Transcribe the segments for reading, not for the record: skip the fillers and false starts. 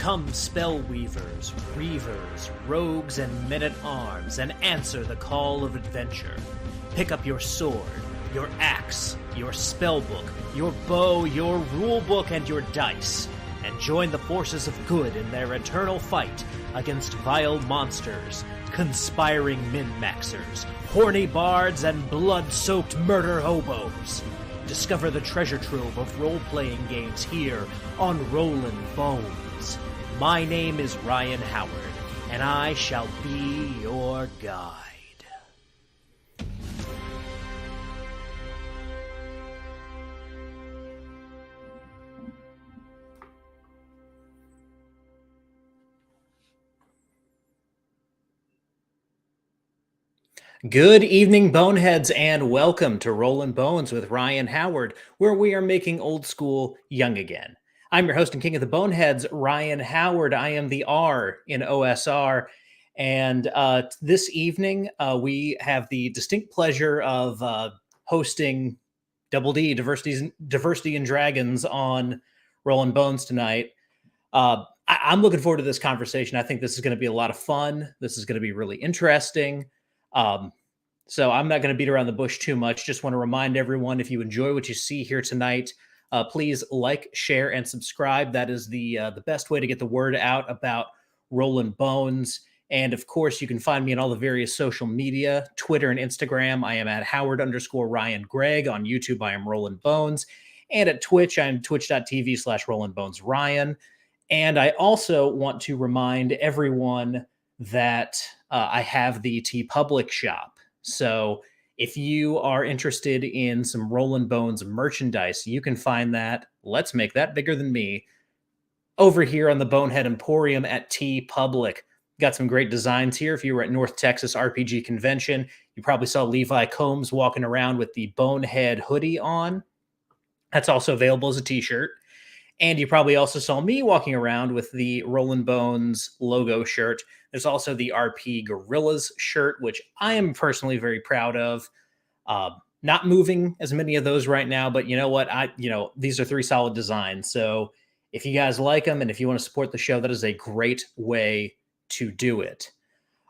Come, spell weavers, reavers, rogues, and men-at-arms, and answer the call of adventure. Pick up your sword, your axe, your spellbook, your bow, your rulebook, and your dice, and join the forces of good in their eternal fight against vile monsters, conspiring min-maxers, horny bards, and blood-soaked murder hobos. Discover the treasure trove of role-playing games here on Rollin Bones. My name is Ryan Howard, and I shall be your guide. Good evening, Boneheads, and welcome to Rollin Bones with Ryan Howard, where we are making old school young again. I'm your host and king of the Boneheads, Ryan Howard. I am the R in OSR, and this evening we have the distinct pleasure of hosting Double D, Diversity and Dragons on Rollin Bones tonight. I'm looking forward to this conversation. I think this is going to be a lot of fun. This is going to be really interesting. So I'm not going to beat around the bush too much. Just want to remind everyone, if you enjoy what you see here tonight, please like, share, and subscribe. That is the best way to get the word out about Rollin Bones. And of course, you can find me on all the various social media, Twitter and Instagram. I am at Howard_Ryan Gregg. On YouTube, I am Rollin Bones. And at Twitch, I'm twitch.tv/RollinBonesRyan. And I also want to remind everyone that I have the TeePublic shop. So if you are interested in some Rollin Bones merchandise, you can find that. Let's make that bigger than me. Over here on the Bonehead Emporium at TeePublic. Got some great designs here. If you were at North Texas RPG Convention, you probably saw Levi Combs walking around with the Bonehead hoodie on. That's also available as a t-shirt. And you probably also saw me walking around with the Rollin Bones logo shirt. There's also the RP Gorillas shirt, which I am personally very proud of. Not moving as many of those right now, but you know what? These are three solid designs. So if you guys like them and if you want to support the show, that is a great way to do it.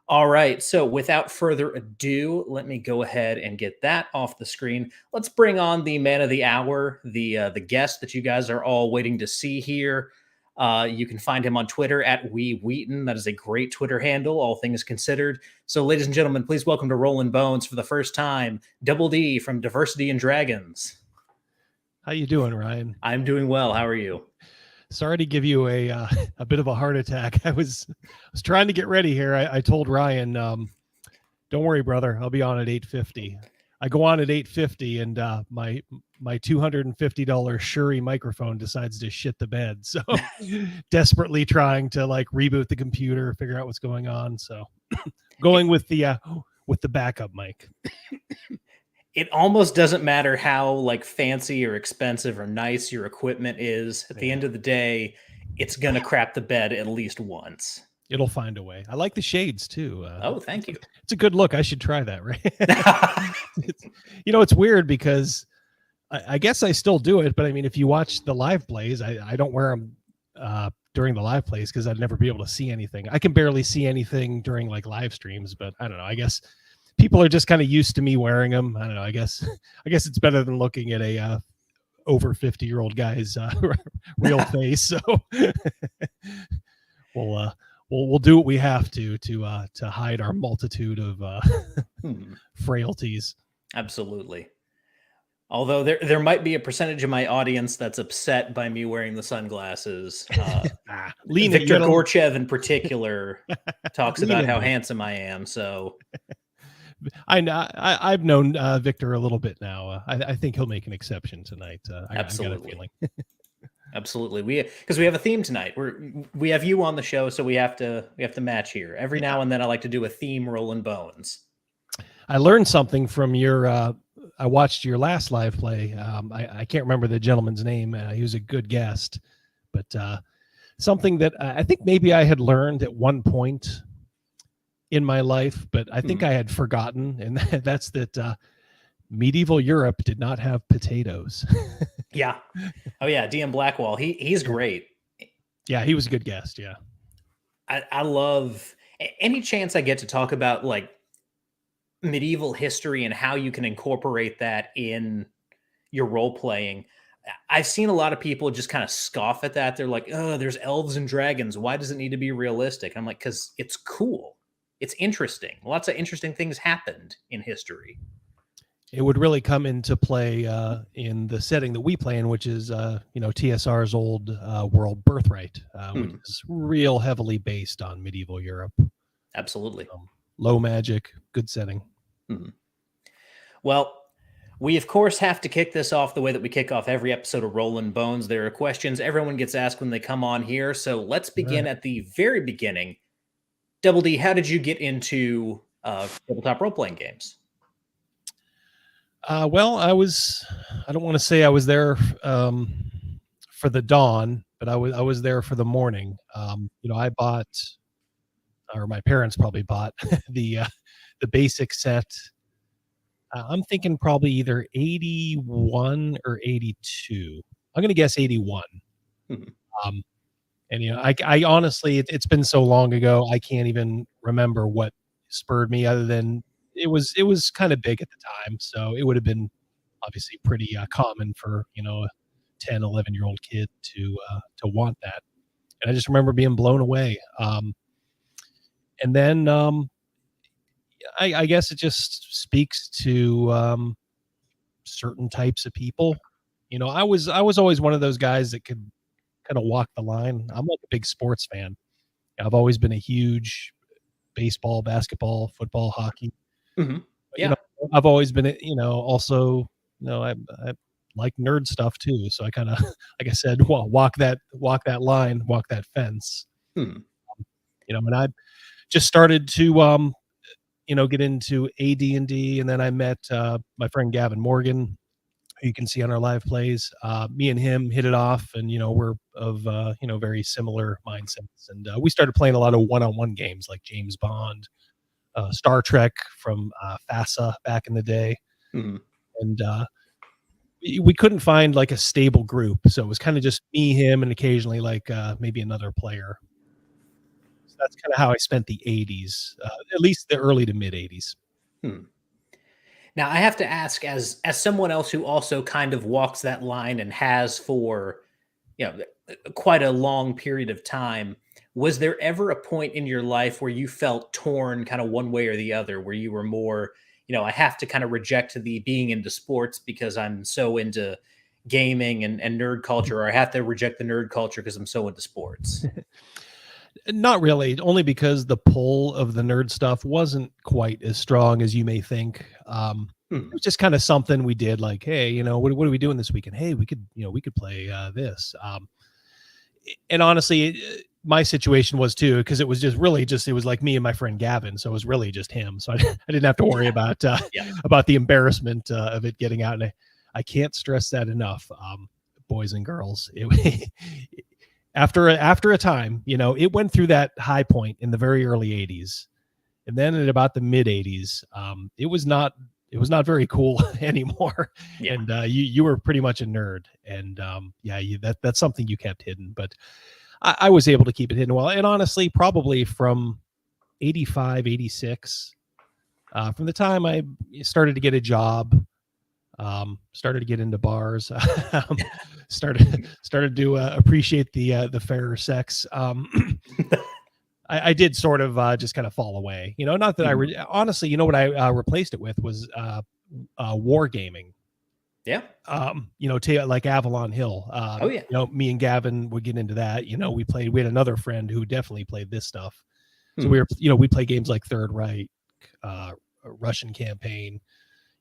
All right, so without further ado, let me go ahead and get that off the screen. Let's bring on the man of the hour, the guest that you guys are all waiting to see here. You can find him on Twitter at WeWheaton. That is a great Twitter handle, all things considered. So, ladies and gentlemen, please welcome to Rollin Bones for the first time, Double D from Diversity and Dragons. How you doing, Ryan? I'm doing well. How are you? Sorry to give you a bit of a heart attack. I was trying to get ready here. I told Ryan, don't worry, brother. I'll be on at 8:50. I go on at 8:50, and my $250 Shure microphone decides to shit the bed. So desperately trying to reboot the computer, figure out what's going on. So going with the backup mic. It almost doesn't matter how fancy or expensive or nice your equipment is. At the end of the day, it's going to crap the bed at least once. It'll find a way. I like the shades too. Oh, thank you. It's a good look. I should try that, right? It's weird because I guess I still do it. But I mean, if you watch the live plays, I don't wear them during the live plays because I'd never be able to see anything. I can barely see anything during live streams, but I don't know. I guess people are just kind of used to me wearing them. I don't know. I guess it's better than looking at a over 50-year-old guy's real face. So we'll do what we have to hide our multitude of frailties. Absolutely. Although there might be a percentage of my audience that's upset by me wearing the sunglasses. Victor Gorchev in particular talks about how handsome I am. So. I've known Victor a little bit now. I think he'll make an exception tonight. Absolutely. I got a feeling. Absolutely. Because we have a theme tonight. We have you on the show, so we have to match here. Every now and then I like to do a theme Rollin Bones. I learned something from your I watched your last live play. I can't remember the gentleman's name. He was a good guest, but something that I think maybe I had learned at one point in my life, but I think I had forgotten, and that's that medieval Europe did not have potatoes. Yeah. Oh yeah, DM Blackwall. He's great. Yeah, he was a good guest. Yeah. I love any chance I get to talk about like medieval history and how you can incorporate that in your role playing. I've seen a lot of people just kind of scoff at that. They're like, "Oh, there's elves and dragons. Why does it need to be realistic?" I'm like, "Cuz it's cool. It's interesting. Lots of interesting things happened in history." It would really come into play in the setting that we play in, which is TSR's old world Birthright, which Mhm. is real heavily based on medieval Europe. Absolutely. Low magic, good setting. Mhm. Well, we of course have to kick this off the way that we kick off every episode of Rollin Bones. There are questions everyone gets asked when they come on here, so let's All begin right. at the very beginning. Double D, how did you get into tabletop role playing games? Well, I don't want to say I was there for the dawn, but I was there for the morning. I bought, or my parents probably bought the basic set. I'm thinking probably either 81 or 82. I'm going to guess 81. Mhm. Um, and I honestly, it's been so long ago, I can't even remember what spurred me, other than it was kind of big at the time, so it would have been obviously pretty common for a 10, 11-year old kid to want that. And I just remember being blown away. And then I guess it just speaks to certain types of people. I was always one of those guys that could kind of walk the line. I'm like a big sports fan. I've always been a huge baseball, basketball, football, hockey. Mhm. But, Yeah. I've always been, also, I like nerd stuff too. So I kind of, like I said, well, walk that line, walk that fence. Mhm. And I just started to, get into AD&D, and then I met my friend Gavin Morgan, who you can see on our live plays. Me and him hit it off, and we're of very similar mindsets, and we started playing a lot of one-on-one games like James Bond, Star Trek from FASA back in the day, Mhm. and we couldn't find like a stable group, so it was kind of just me, him, and occasionally like maybe another player. So that's kind of how I spent the '80s, at least the early to mid '80s. Hmm. Now I have to ask, as someone else who also kind of walks that line and has for quite a long period of time, was there ever a point in your life where you felt torn kind of one way or the other, where you were more, I have to kind of reject the being into sports because I'm so into gaming and nerd culture, or I have to reject the nerd culture because I'm so into sports? Not really, only because the pull of the nerd stuff wasn't quite as strong as you may think. It Hmm. was just kind of something we did, like, hey, what are we doing this weekend? Hey, we could play this. And honestly, my situation was too, because it was just really just it was like me and my friend Gavin, so it was really just him. So I didn't have to worry about Yeah. about the embarrassment of it getting out. And I can't stress that enough, boys and girls. After a time, it went through that high point in the very early '80s, and then at about the mid '80s, it was not very cool anymore. Yeah. And you were pretty much a nerd, and yeah, that's something you kept hidden. But I was able to keep it hidden well, and honestly, probably from '85, '86, from the time I started to get a job, started to get into bars, started to appreciate the fairer sex. I did sort of just kind of fall away. Not that Mhm. honestly, what I replaced it with was wargaming. Yeah. Like Avalon Hill. Oh yeah. Me and Gavin would get into that. We had another friend who definitely played this stuff. So Hmm. we play games like Third Reich, uh, Russian Campaign,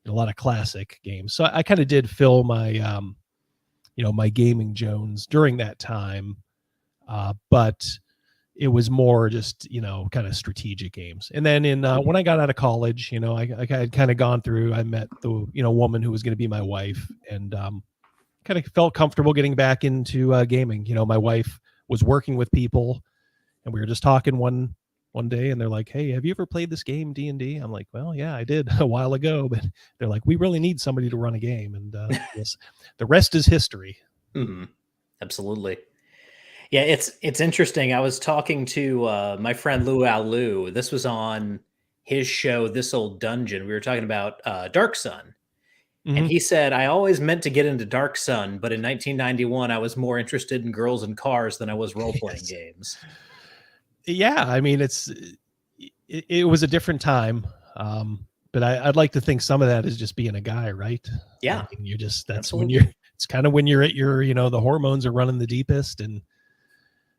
a lot of classic games. So I kind of did fill my gaming Jones during that time. But it was more just kind of strategic games. And then when I got out of college, I had kind of gone through, I met the woman who was going to be my wife, and kind of felt comfortable getting back into gaming. My wife was working with people, and we were just talking one day, and they're like, hey, have you ever played this game D&D? I'm like, well, yeah, I did a while ago. But they're like, we really need somebody to run a game. And yes, the rest is history. Mhm. Absolutely. Yeah, it's interesting. I was talking to my friend Lou. This was on his show, This Old Dungeon. We were talking about Dark Sun. And Mhm. he said, I always meant to get into Dark Sun, but in 1991, I was more interested in girls and cars than I was role playing Yes. games. Yeah, I mean, it was a different time. But I'd like to think some of that is just being a guy, right? I Yeah, mean, that's when absolutely. it's kind of when you're at your, the hormones are running the deepest. And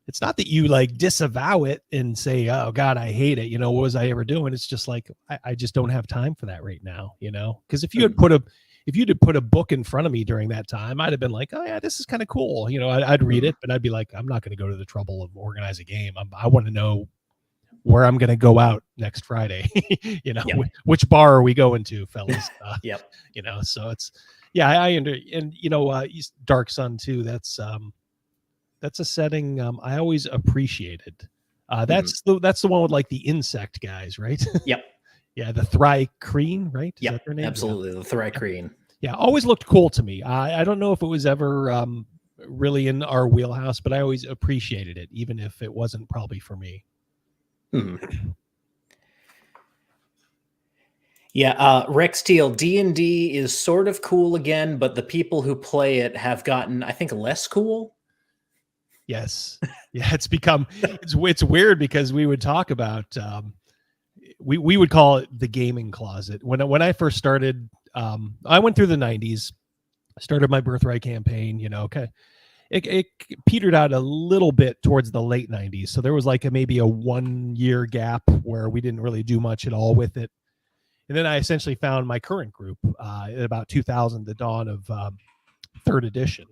it's not that you like disavow it and say, oh God, I hate it. What was I ever doing? It's just like, I just don't have time for that right now, because Mhm. if you'd put a book in front of me during that time, I'd have been like, oh yeah, this is kind of cool. I'd read Mhm. it, but I'd be like, I'm not going to go to the trouble of organize a game. I want to know where I'm going to go out next Friday. Yep. Which bar are we going to, fellas? Yep. So it's, yeah, I under, and Dark Sun too. That's a setting I always appreciated. Mhm. That's the one with like the insect guys, right? Yep. Yeah, the Thry-Kreen, right? Is Yep. that their name? Yeah. Absolutely. The Thrycreen. Yeah, always looked cool to me. I don't know if it was ever really in our wheelhouse, but I always appreciated it, even if it wasn't probably for me. Mhm. Yeah, Rex Teal, D&D is sort of cool again, but the people who play it have gotten, I think, less cool. Yes. Yeah, it's weird because we would talk about we would call it the gaming closet. When I first started, I went through the 90s, started my birthright campaign, okay. It petered out a little bit towards the late 90s. So there was like maybe a 1 year gap where we didn't really do much at all with it. And then I essentially found my current group at about 2000, the dawn of third edition.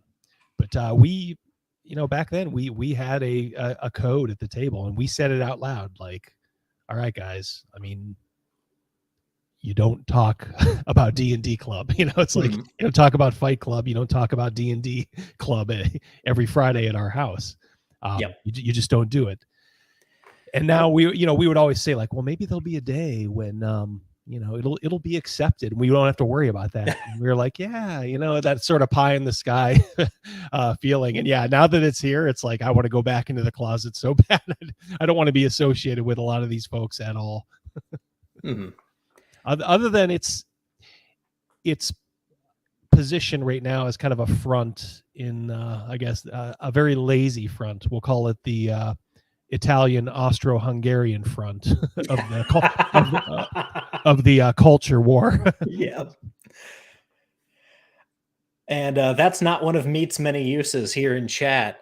But we, back then we had a code at the table and we said it out loud, like, all right, guys, I mean, you don't talk about D&D club. It's like, Mhm. you don't talk about Fight Club. You don't talk about D&D club every Friday at our house. Yep. You just don't do it. And now we would always say like, well, maybe there'll be a day when, it'll be accepted and we don't have to worry about that. And we were like, yeah, that sort of pie in the sky feeling. And yeah, now that it's here, it's like, I want to go back into the closet so bad. I don't want to be associated with a lot of these folks at all. Mhm. Other than its position right now is kind of a front in, I guess, a very lazy front. We'll call it the Italian Austro-Hungarian front of the culture war. Yep. And that's not one of Meat's many uses here in chat.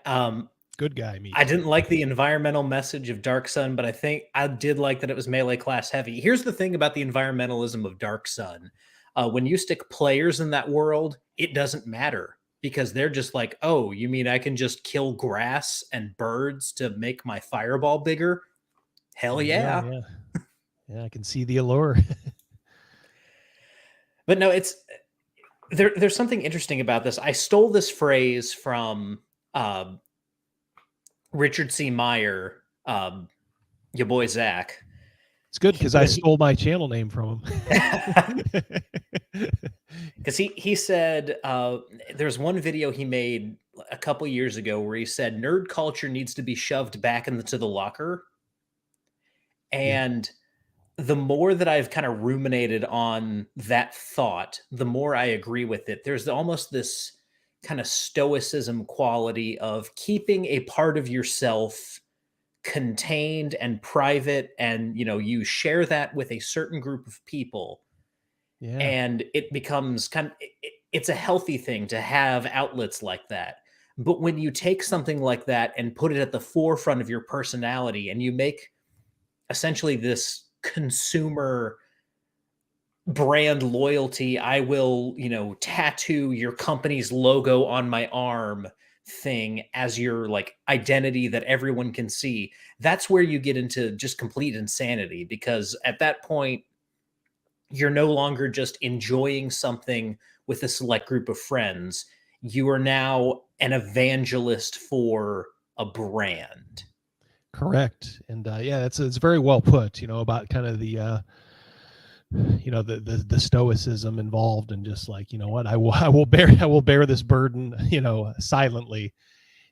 Good guy, I Meat. didn't like the environmental message of Dark Sun, but I think I did like that it was melee class heavy. Here's the thing about the environmentalism of Dark Sun. When you stick players in that world, it doesn't matter because they're just like, oh, you mean I can just kill grass and birds to make my fireball bigger? Hell There you go. yeah. Yeah, yeah, I can see the allure. But no, there's something interesting about this. I stole this phrase from uh, Richard C. Meyer, your boy Zach. It's good because I When he stole my channel name from him. because he said there's one video he made a couple years ago where he said nerd culture needs to be shoved back into the locker. Yeah, And the more that I've kind of ruminated on that thought, the more I agree with it. There's almost this kind of stoicism quality of keeping a part of yourself contained and private, and you share that with a certain group of people, yeah, and it becomes it's a healthy thing to have outlets like that. But when you take something like that and put it at the forefront of your personality and you make essentially this consumer brand loyalty, I will, tattoo your company's logo on my arm thing as your like identity that everyone can see. That's where you get into just complete insanity, because at that point you're no longer just enjoying something with a select group of friends. You are now an evangelist for a brand. correct. And yeah, it's very well put. About kind of the the stoicism involved, and just like, what, I will bear this burden, silently.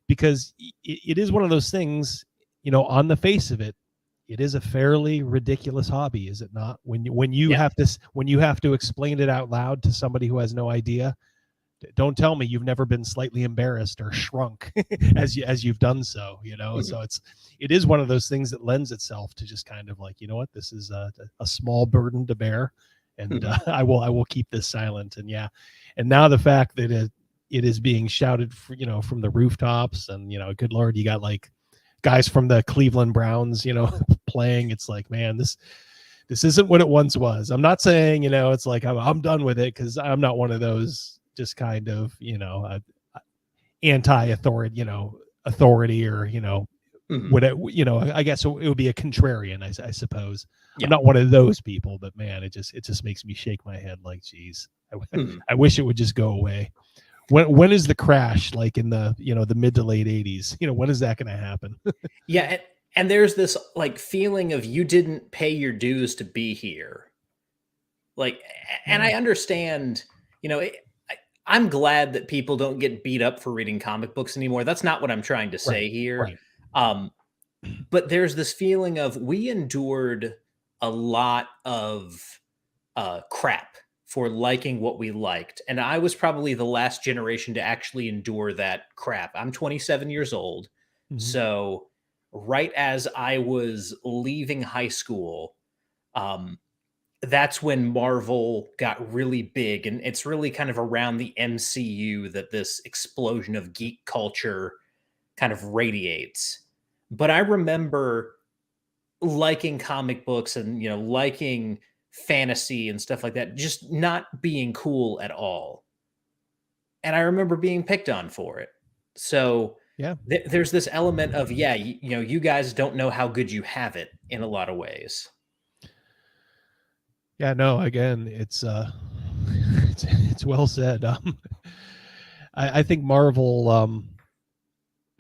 because it is one of those things, you know, on the face of it, it is a fairly ridiculous hobby, is it not? When you Yeah. have to explain it out loud to somebody who has no idea, don't tell me you've never been slightly embarrassed or shrunk as you've done so, you know. So it is one of those things that lends itself to just kind of like, you know what, this is a small burden to bear, and I will keep this silent. And yeah, and now the fact that it is being shouted for, you know, from the rooftops, and you know, good Lord, you got like guys from the Cleveland Browns, you know, playing. It's like, man, this isn't what it once was. I'm not saying, you know, it's like I'm done with it, because I'm not one of those just kind of, you know, anti-authority, you know, authority, or, you know, what you know, I guess it would be a contrarian, I suppose. Yeah. I'm not one of those people, but man, it just makes me shake my head like, geez, I wish it would just go away. When is the crash, like in the, you know, the mid to late 80s? You know, when is that going to happen? Yeah, and there's this like feeling of you didn't pay your dues to be here. Like, and I understand, you know, I'm glad that people don't get beat up for reading comic books anymore. That's not what I'm trying to say here. Right. But there's this feeling of we endured a lot of crap for liking what we liked. And I was probably the last generation to actually endure that crap. I'm 27 years old. So right as I was leaving high school, that's when Marvel got really big. And it's really kind of around the MCU that this explosion of geek culture kind of radiates. But I remember liking comic books and, you know, liking fantasy and stuff like that, just not being cool at all. And I remember being picked on for it. So yeah, there's this element of, yeah, you know, you guys don't know how good you have it in a lot of ways. Yeah, no, again, it's it's well said. I think Marvel,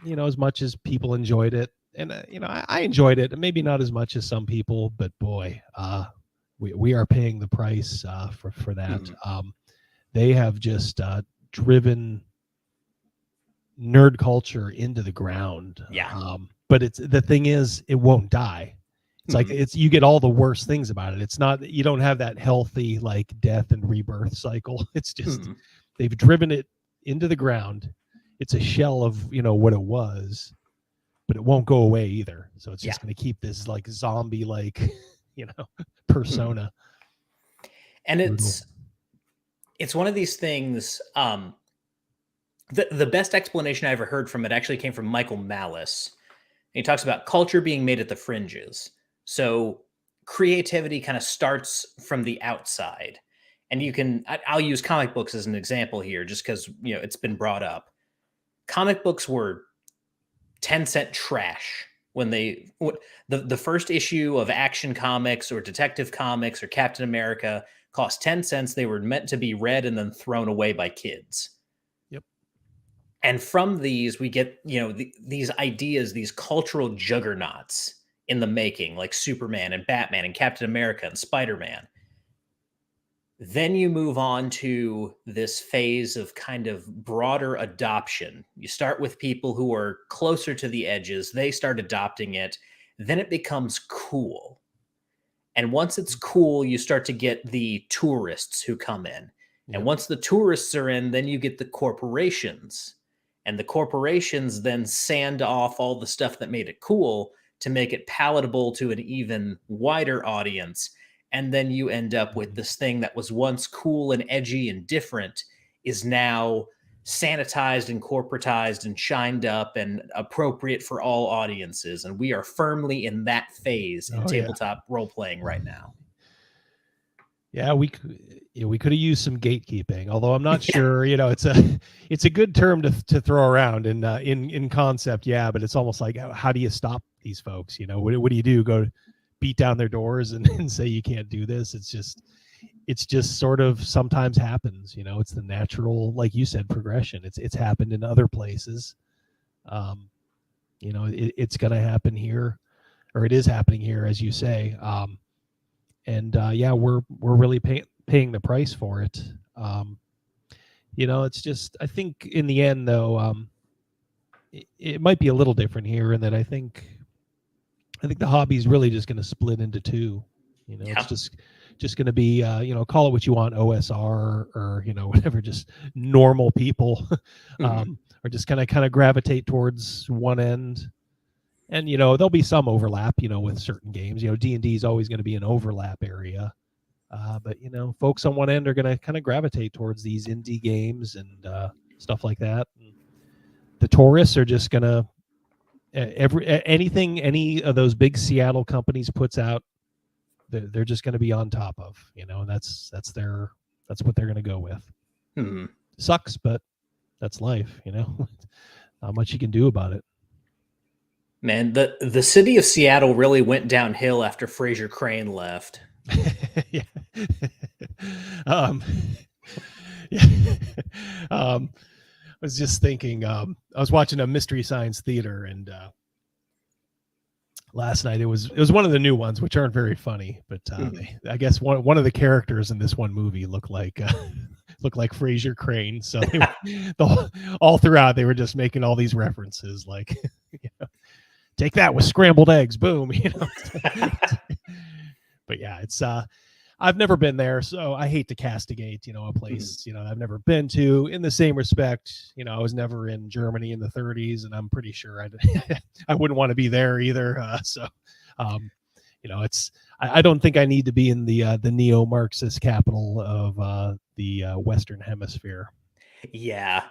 you know, as much as people enjoyed it, and you know, I enjoyed it, maybe not as much as some people, but boy, we are paying the price for that. They have just driven nerd culture into the ground. Yeah. But it's, the thing is, it won't die. It's like, it's, you get all the worst things about it. It's not, you don't have that healthy like death and rebirth cycle. It's just they've driven it into the ground. It's a shell of, you know, what it was, but it won't go away either. So it's just going to keep this like zombie, like, you know, persona. And it's one of these things. The best explanation I ever heard from it actually came from Michael Malice. He talks about culture being made at the fringes. So creativity kind of starts from the outside. And you can, I'll use comic books as an example here, just because, you know, it's been brought up. Comic books were 10-cent trash when the first issue of Action Comics or Detective Comics or Captain America cost 10 cents. They were meant to be read and then thrown away by kids. Yep. And from these, we get, you know, these ideas, these cultural juggernauts in the making, like Superman and Batman and Captain America and Spider-Man. Then you move on to this phase of kind of broader adoption. You start with people who are closer to the edges. They start adopting it. Then it becomes cool. And once it's cool, you start to get the tourists who come in. And once the tourists are in, then you get the corporations. And the corporations then sand off all the stuff that made it cool to make it palatable to an even wider audience. And then you end up with this thing that was once cool and edgy and different is now sanitized and corporatized and shined up and appropriate for all audiences. And we are firmly in that phase in tabletop role-playing right now. Yeah, we could have used some gatekeeping, although I'm not sure. You know, it's a good term to throw around in concept. Yeah, but it's almost like, how do you stop these folks? You know, what do you do? Go beat down their doors and say you can't do this? It's just sort of sometimes happens. You know, it's the natural, like you said, progression. It's happened in other places. You know, it's going to happen here, or it is happening here, as you say. And yeah, we're really paying the price for it. You know, it's just, I think in the end, though, it might be a little different here in that I think the hobby is really just going to split into two. It's Yeah. just going to be call it what you want, OSR or whatever, just normal people, Mhm. or just kind of gravitate towards one end. And there'll be some overlap, with certain games. D&D is always going to be an overlap area. But folks on one end are going to kind of gravitate towards these indie games and stuff like that. And the tourists are just going to anything any of those big Seattle companies puts out, they're just going to be on top of, and that's what they're going to go with. Mhm. Sucks, but that's life. Not much you can do about it. Man, the city of Seattle really went downhill after Fraser Crane left. Yeah. um, yeah. I was just thinking, I was watching a Mystery Science Theater, and last night it was one of the new ones, which aren't very funny, but I guess one of the characters in this one movie looked like Fraser Crane. So all throughout they were just making all these references, like take that with scrambled eggs, boom. But yeah, it's I've never been there, so I hate to castigate, a place, I've never been to. In the same respect, I was never in Germany in the 30s, and I'm pretty sure I wouldn't want to be there either. It's I don't think I need to be in the neo-Marxist capital of the Western Hemisphere. Yeah.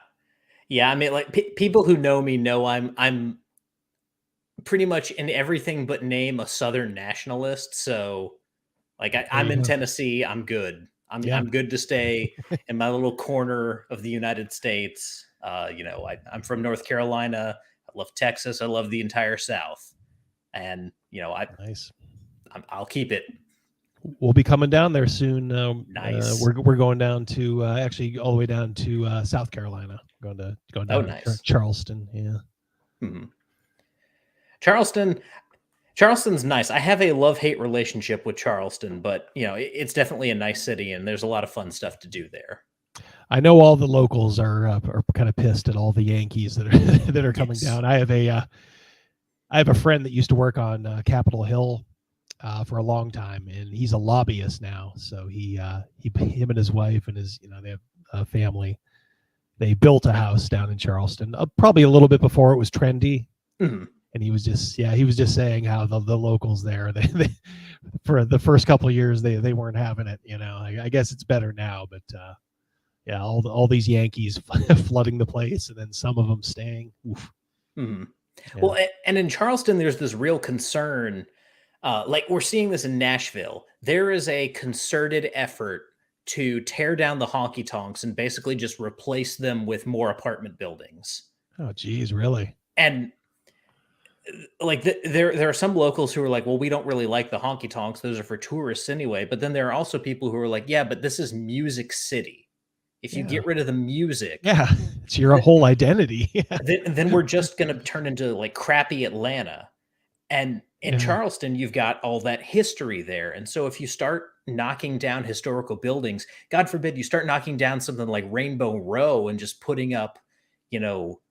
Yeah, I mean, like, people who know me know I'm pretty much in everything but name a Southern nationalist, so, like, There I'm you in go. Tennessee, I'm good. Yeah, I'm good to stay in my little corner of the United States. I'm from North Carolina. I love Texas. I love the entire South, and nice. I'll keep it We'll be coming down there soon. nice. We're going down to actually all the way down to South Carolina. Going Oh, down to nice. Charleston. Yeah. Mhm. Charleston. Charleston's nice. I have a love-hate relationship with Charleston, but it's definitely a nice city, and there's a lot of fun stuff to do there. I know all the locals are kind of pissed at all the Yankees that are that are coming Yes. down. I have a friend that used to work on Capitol Hill for a long time, and he's a lobbyist now. So him and his wife and his they have a family. They built a house down in Charleston, probably a little bit before it was trendy. Mhm. And he was just saying how the locals there, they for the first couple of years they weren't having it. I guess it's better now, but yeah, all these Yankees flooding the place, and then some of them staying. Oof. Mhm. Yeah. Well, and in Charleston, there's this real concern. Like we're seeing this in Nashville. There is a concerted effort to tear down the honky tonks and basically just replace them with more apartment buildings. Oh, geez, really? And like there are some locals who are like, well, we don't really like the honky tonks; those are for tourists anyway. But then there are also people who are like, yeah, but this is Music City. If you Yeah. get rid of the music, Yeah. It's your whole identity. Yeah. then we're just going to turn into like crappy Atlanta. And in Yeah. Charleston, you've got all that history there. And so if you start knocking down historical buildings, God forbid you start knocking down something like Rainbow Row and just putting up, you know,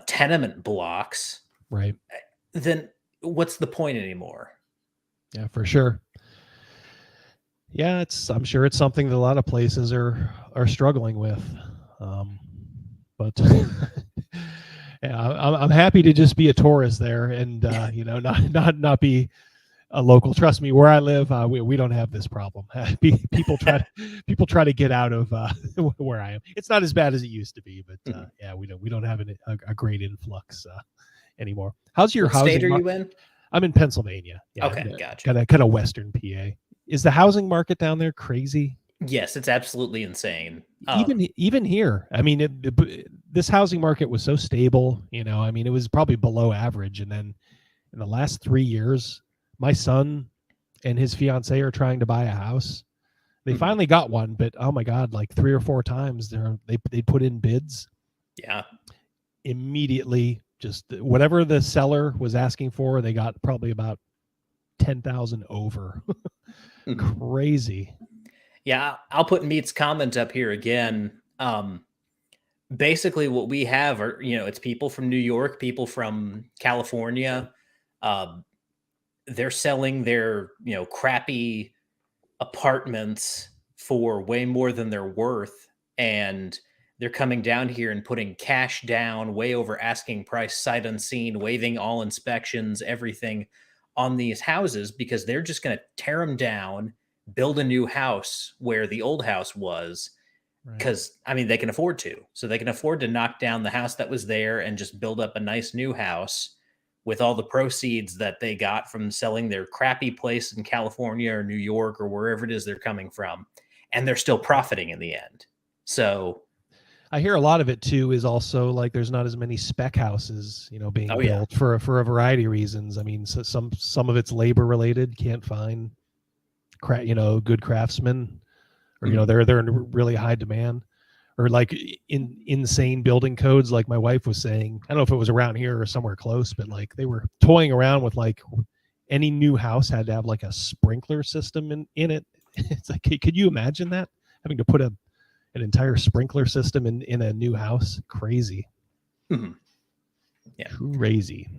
tenement blocks, Right. then what's the point anymore? Yeah, for sure. Yeah, I'm sure it's something that a lot of places are struggling with. Um, but yeah, I'm happy to just be a tourist there, and not be a local. Trust me, where I live, we don't have this problem. People try to get out of where I am. It's not as bad as it used to be, but Mhm. yeah, we don't have a great influx anymore. How's your What state housing? are you in? I'm in Pennsylvania. Yeah, Okay, gotcha. kind of Western PA. Is the housing market down there crazy? Yes, it's absolutely insane. Even here, I mean, this housing market was so stable. I mean, it was probably below average, and then in the last 3 years, my son and his fiance are trying to buy a house. They Mhm. finally got one, but oh my god, like 3 or 4 times they put in bids Yeah. immediately. Just whatever the seller was asking for, they got probably about 10,000 over. Mhm. Crazy. Yeah, I'll put Meat's comment up here again. basically what we have are, it's people from New York, people from California. Um, they're selling their, crappy apartments for way more than they're worth. And they're coming down here and putting cash down way over asking price, sight unseen, waiving all inspections, everything on these houses because they're just going to tear them down, build a new house where the old house was. Right. Because, I mean, they can afford to. So they can afford to knock down the house that was there and just build up a nice new house with all the proceeds that they got from selling their crappy place in California or New York or wherever it is they're coming from. And they're still profiting in the end. So I hear a lot of it too is also like there's not as many spec houses, being oh yeah. built for a variety of reasons. I mean, so some of it's labor related, can't find good craftsmen, or they're in really high demand, or like insane building codes. Like my wife was saying, I don't know if it was around here or somewhere close, but like they were toying around with like any new house had to have like a sprinkler system in it. It's like, could you imagine that, having to put an entire sprinkler system in a new house? Crazy. Mhm. Yeah. Crazy.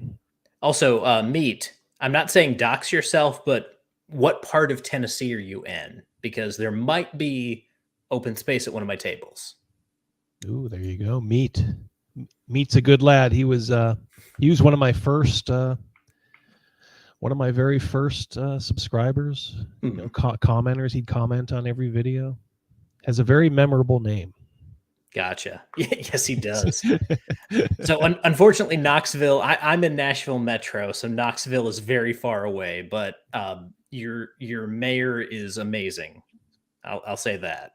Also, meat. I'm not saying dox yourself, but what part of Tennessee are you in? Because there might be open space at one of my tables. Ooh, there you go. Meat's a good lad. He was one of my first one of my very first subscribers, commenters. He'd comment on every video. Has a very memorable name. Gotcha. Yes, he does. So unfortunately, Knoxville, I'm in Nashville Metro, so Knoxville is very far away, but your mayor is amazing. I'll say that.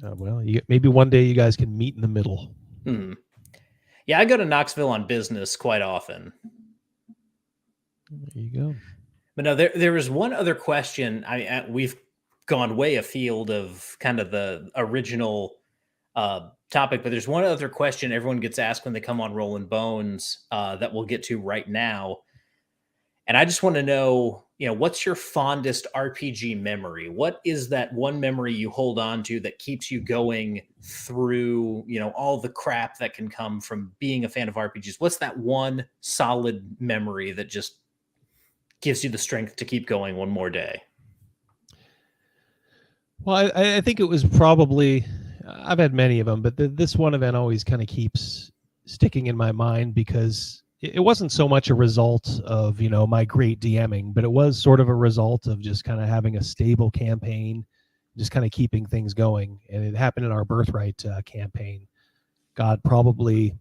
Well, maybe one day you guys can meet in the middle. Hmm. Yeah, I go to Knoxville on business quite often. There you go. But no, there was one other question. We've gone way afield of kind of the original topic, but there's one other question everyone gets asked when they come on Rollin Bones that we'll get to right now. And I just want to know, what's your fondest RPG memory? What is that one memory you hold on to that keeps you going through, all the crap that can come from being a fan of RPGs? What's that one solid memory that just gives you the strength to keep going one more day? Well, I think it was probably, I've had many of them, but this one event always kind of keeps sticking in my mind because it wasn't so much a result of, my great DMing, but it was sort of a result of just kind of having a stable campaign, just kind of keeping things going. And it happened in our Birthright campaign. God, probably,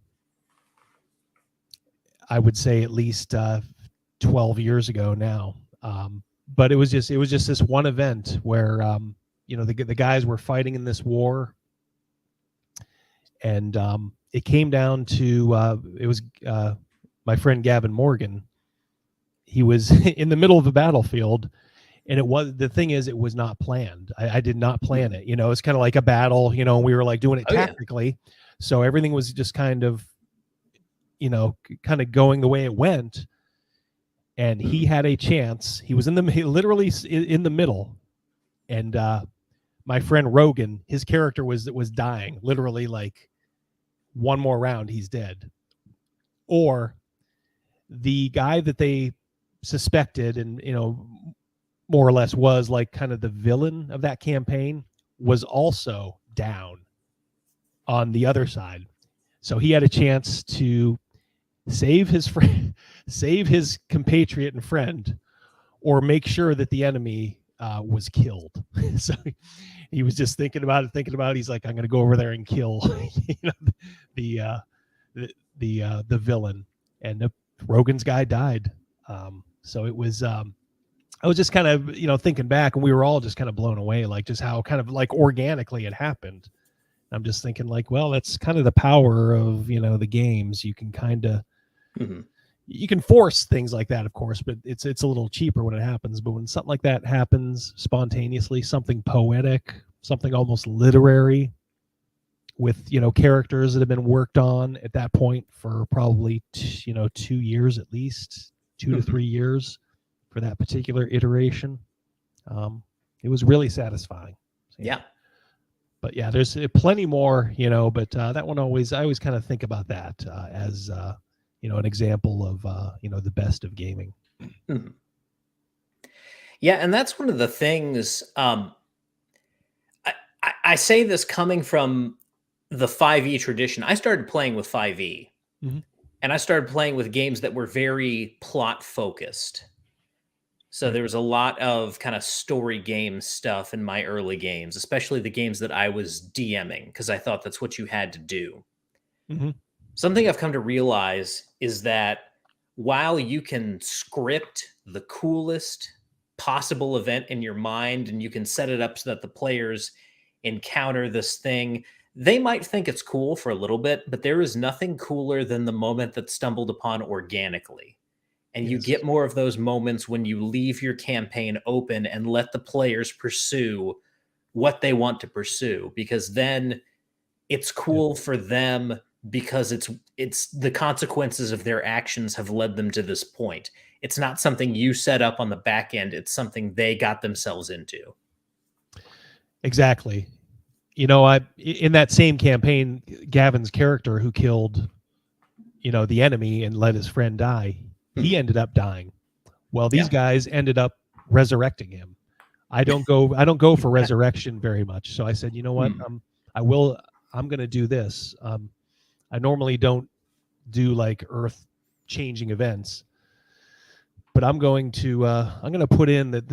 I would say at least 12 years ago now. But it was just this one event where, the guys were fighting in this war, and it came down to it was my friend Gavin Morgan. He was in the middle of a battlefield, and it was not planned. I did not plan it. It's kind of like a battle. And we were like doing it tactically, yeah. So everything was just kind of going the way it went. And he had a chance. He was literally in the middle, and my friend Rogan, his character was dying, literally like one more round, he's dead. Or the guy that they suspected and, more or less was like kind of the villain of that campaign was also down on the other side. So he had a chance to save his friend, save his compatriot and friend, or make sure that the enemy was killed. So he was just thinking about it. He's like, I'm going to go over there and kill the villain. And Rogan's guy died. So it was, I was just kind of, thinking back, and we were all just kind of blown away, like just how kind of like organically it happened. I'm just thinking like, well, that's kind of the power of, the games. You can kind of, you can force things like that, of course, but it's a little cheaper when it happens. But when something like that happens spontaneously, something poetic, something almost literary, with characters that have been worked on at that point for probably 2 years at least, 2 to 3 years for that particular iteration, it was really satisfying. So, yeah. But yeah, there's plenty more, but that one I always kind of think about that as, an example of, the best of gaming. Mhm. Yeah, and that's one of the things. I say this coming from the 5e tradition. I started playing with 5e, Mm-hmm. and I started playing with games that were very plot focused. So Right. there was a lot of kind of story game stuff in my early games, especially the games that I was DMing, because I thought that's what you had to do. Mm-hmm. Something I've come to realize is that while you can script the coolest possible event in your mind and you can set it up so that the players encounter this thing, they might think it's cool for a little bit, but there is nothing cooler than the moment that's stumbled upon organically. And you Yes. get more of those moments when you leave your campaign open and let the players pursue what they want to pursue, because then it's Yep. cool for them, because it's the consequences of their actions have led them to this point. It's not something you set up on the back end, it's something they got themselves into. Exactly. I in that same campaign, Gavin's character who killed, the enemy and let his friend die, he Mhm. ended up dying. Well, these Yeah. guys ended up resurrecting him. I don't go for resurrection very much. So I said, you know what? Hmm. I'm going to do this. I normally don't do like earth changing events, but I'm going to put in that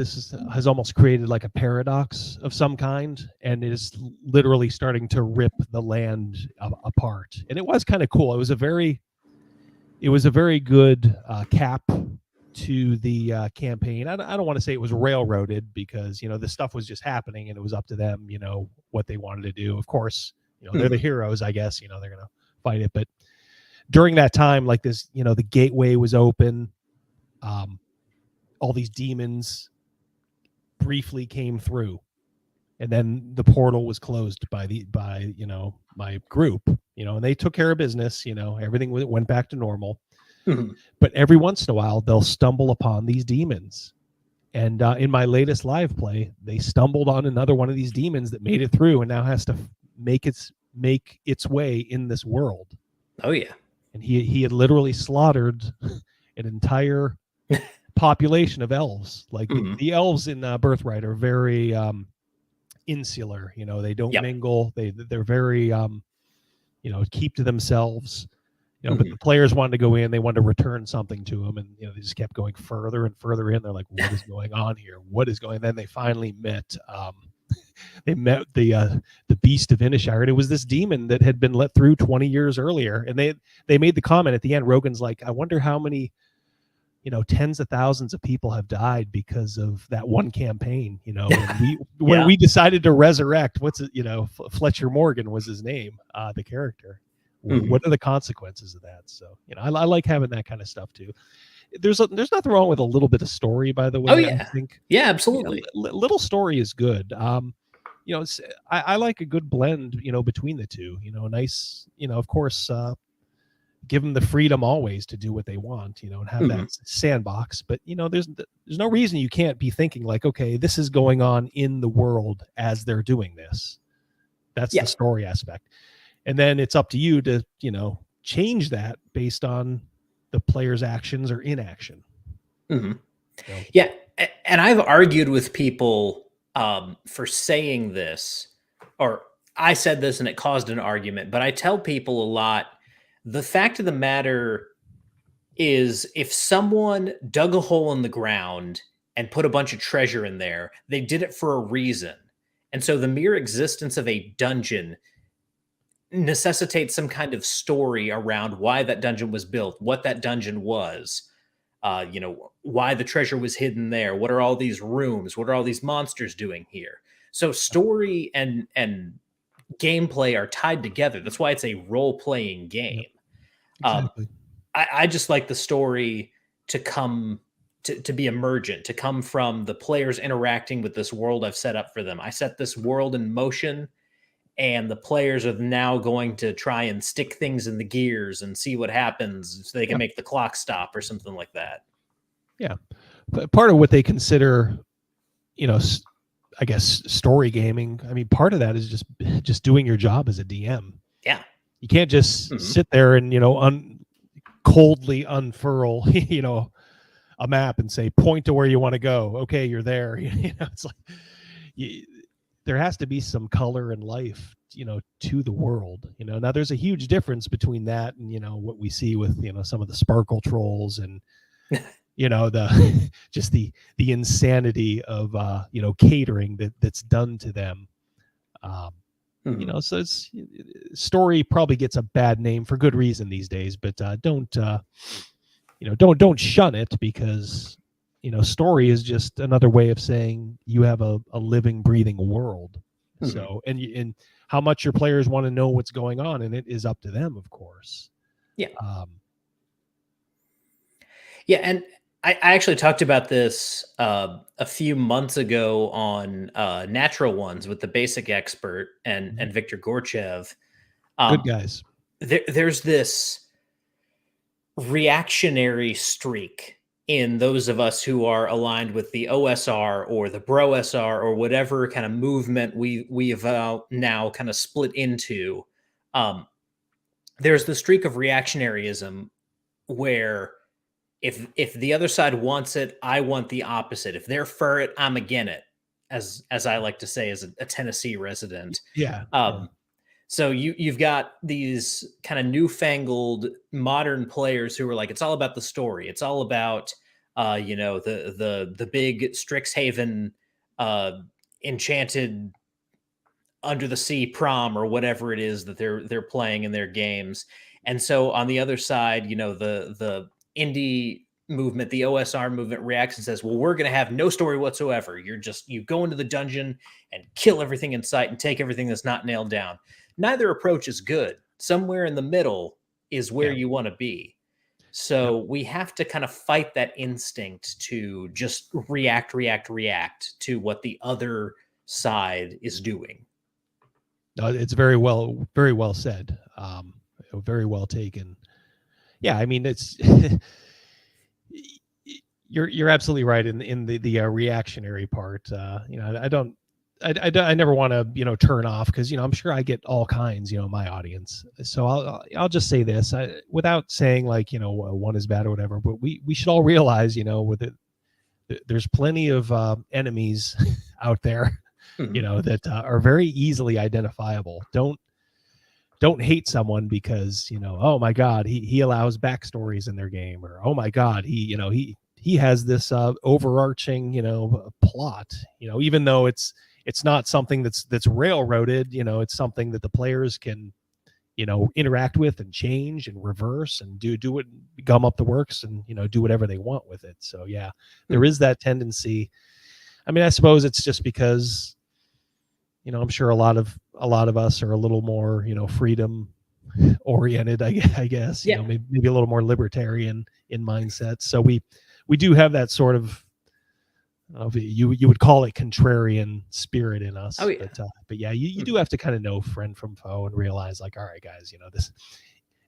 has almost created like a paradox of some kind, and is literally starting to rip the land apart. And it was kind of cool. It was a very good cap to the campaign. I don't want to say it was railroaded, because this stuff was just happening and it was up to them, what they wanted to do. Of course, they're the Hmm. heroes, I guess. They're gonna fight it. But during that time, like this, the gateway was open. Um, all these demons briefly came through, and then the portal was closed by my group. And they took care of business. Everything went back to normal. Hmm. But every once in a while, they'll stumble upon these demons. And in my latest live play, they stumbled on another one of these demons that made it through and now has to make its way in this world. Oh yeah. And he had literally slaughtered an entire population of elves. Like the, Hmm. the elves in Birthright are very insular. They don't Yep. mingle. They're very keep to themselves. But Hmm. the players wanted to go in, they wanted to return something to them, and they just kept going further and further in. They're like, "What is going on here? What is going?" And then they finally met. They met the beast of Inishire, and it was this demon that had been let through 20 years earlier. And they made the comment at the end. Rogan's like, "I wonder how many tens of thousands of people have died because of that one campaign." When Yeah. we decided to resurrect, what's it? Fletcher Morgan was his name, the character. Hmm. What are the consequences of that? So I like having that kind of stuff too. There's nothing wrong with a little bit of story, by the Oh way. I yeah. think Yeah, absolutely. little story is good. I like a good blend, between the two. Nice, of course, give them the freedom always to do what they want, and have that Hmm. sandbox. But there's no reason you can't be thinking like, okay, this is going on in the world as they're doing this. That's the Yeah. story aspect. And then it's up to you to change that based on the player's actions or inaction. Hmm. you know Yeah. And I've argued with people for saying this, or I said this and it caused an argument, but I tell people a lot, the fact of the matter is, if someone dug a hole in the ground and put a bunch of treasure in there, they did it for a reason. And so the mere existence of a dungeon necessitates some kind of story around why that dungeon was built, what that dungeon was, why the treasure was hidden there, what are all these rooms, what are all these monsters doing here. So story and gameplay are tied together. That's why it's a role-playing yep, game. um, exactly. I just like the story to come to be emergent, to come from the players interacting with this world I've set up for them. I set this world in motion, and the players are now going to try and stick things in the gears and see what happens so they can Yeah, make the clock stop or something like that. yeah. But part of what they consider, you know, I guess, story gaming. I mean, part of that is just doing your job as a DM. Yeah. You can't just sit there and, coldly unfurl, a map and say, point to where you want to go. Okay, you're there. It's like there has to be some color and life, to the world. Now there's a huge difference between that and, what we see with, some of the sparkle trolls and, the just the insanity of, catering that's done to them. So it's story probably gets a bad name for good reason these days, but don't shun it, because story is just another way of saying you have a living, breathing world. So and how much your players want to know what's going on, and it is up to them, of course. And I actually talked about this a few months ago on Natural Ones with the Basic Expert and Victor Gorchev. Good guys. There's this reactionary streak in those of us who are aligned with the OSR or the Bro SR or whatever kind of movement we have now kind of split into. There's the streak of reactionaryism where if the other side wants it, I want the opposite. If they're for it, I'm against it, as I like to say as a Tennessee resident. Yeah. So you've got these kind of newfangled modern players who are like, it's all about the story. It's all about the big Strixhaven enchanted under the sea prom or whatever it is that they're playing in their games. And so on the other side, the indie movement, the OSR movement reacts and says, well, we're going to have no story whatsoever. You go into the dungeon and kill everything in sight and take everything that's not nailed down. Neither approach is good. Somewhere in the middle is where you want to be. So we have to kind of fight that instinct to just react to what the other side is doing. It's very well said. Very well taken. Yeah, I mean, it's you're absolutely right in the reactionary part. I never want to turn off, because I'm sure I get all kinds in my audience. So I'll just say this, without saying like one is bad or whatever, but we should all realize with it, there's plenty of enemies out there that are very easily identifiable. Don't hate someone because oh my god, he allows backstories in their game, or oh my god, he has this overarching plot, even though it's not something that's railroaded. It's something that the players can interact with and change and reverse and do it, gum up the works, and do whatever they want with it. So yeah, there is that tendency. I mean, I suppose it's just because I'm sure a lot of us are a little more freedom oriented, I guess. Maybe a little more libertarian in mindset. So we do have that sort of, you would call it contrarian spirit in us. But yeah, you do have to kind of know friend from foe and realize, like, all right, guys, this,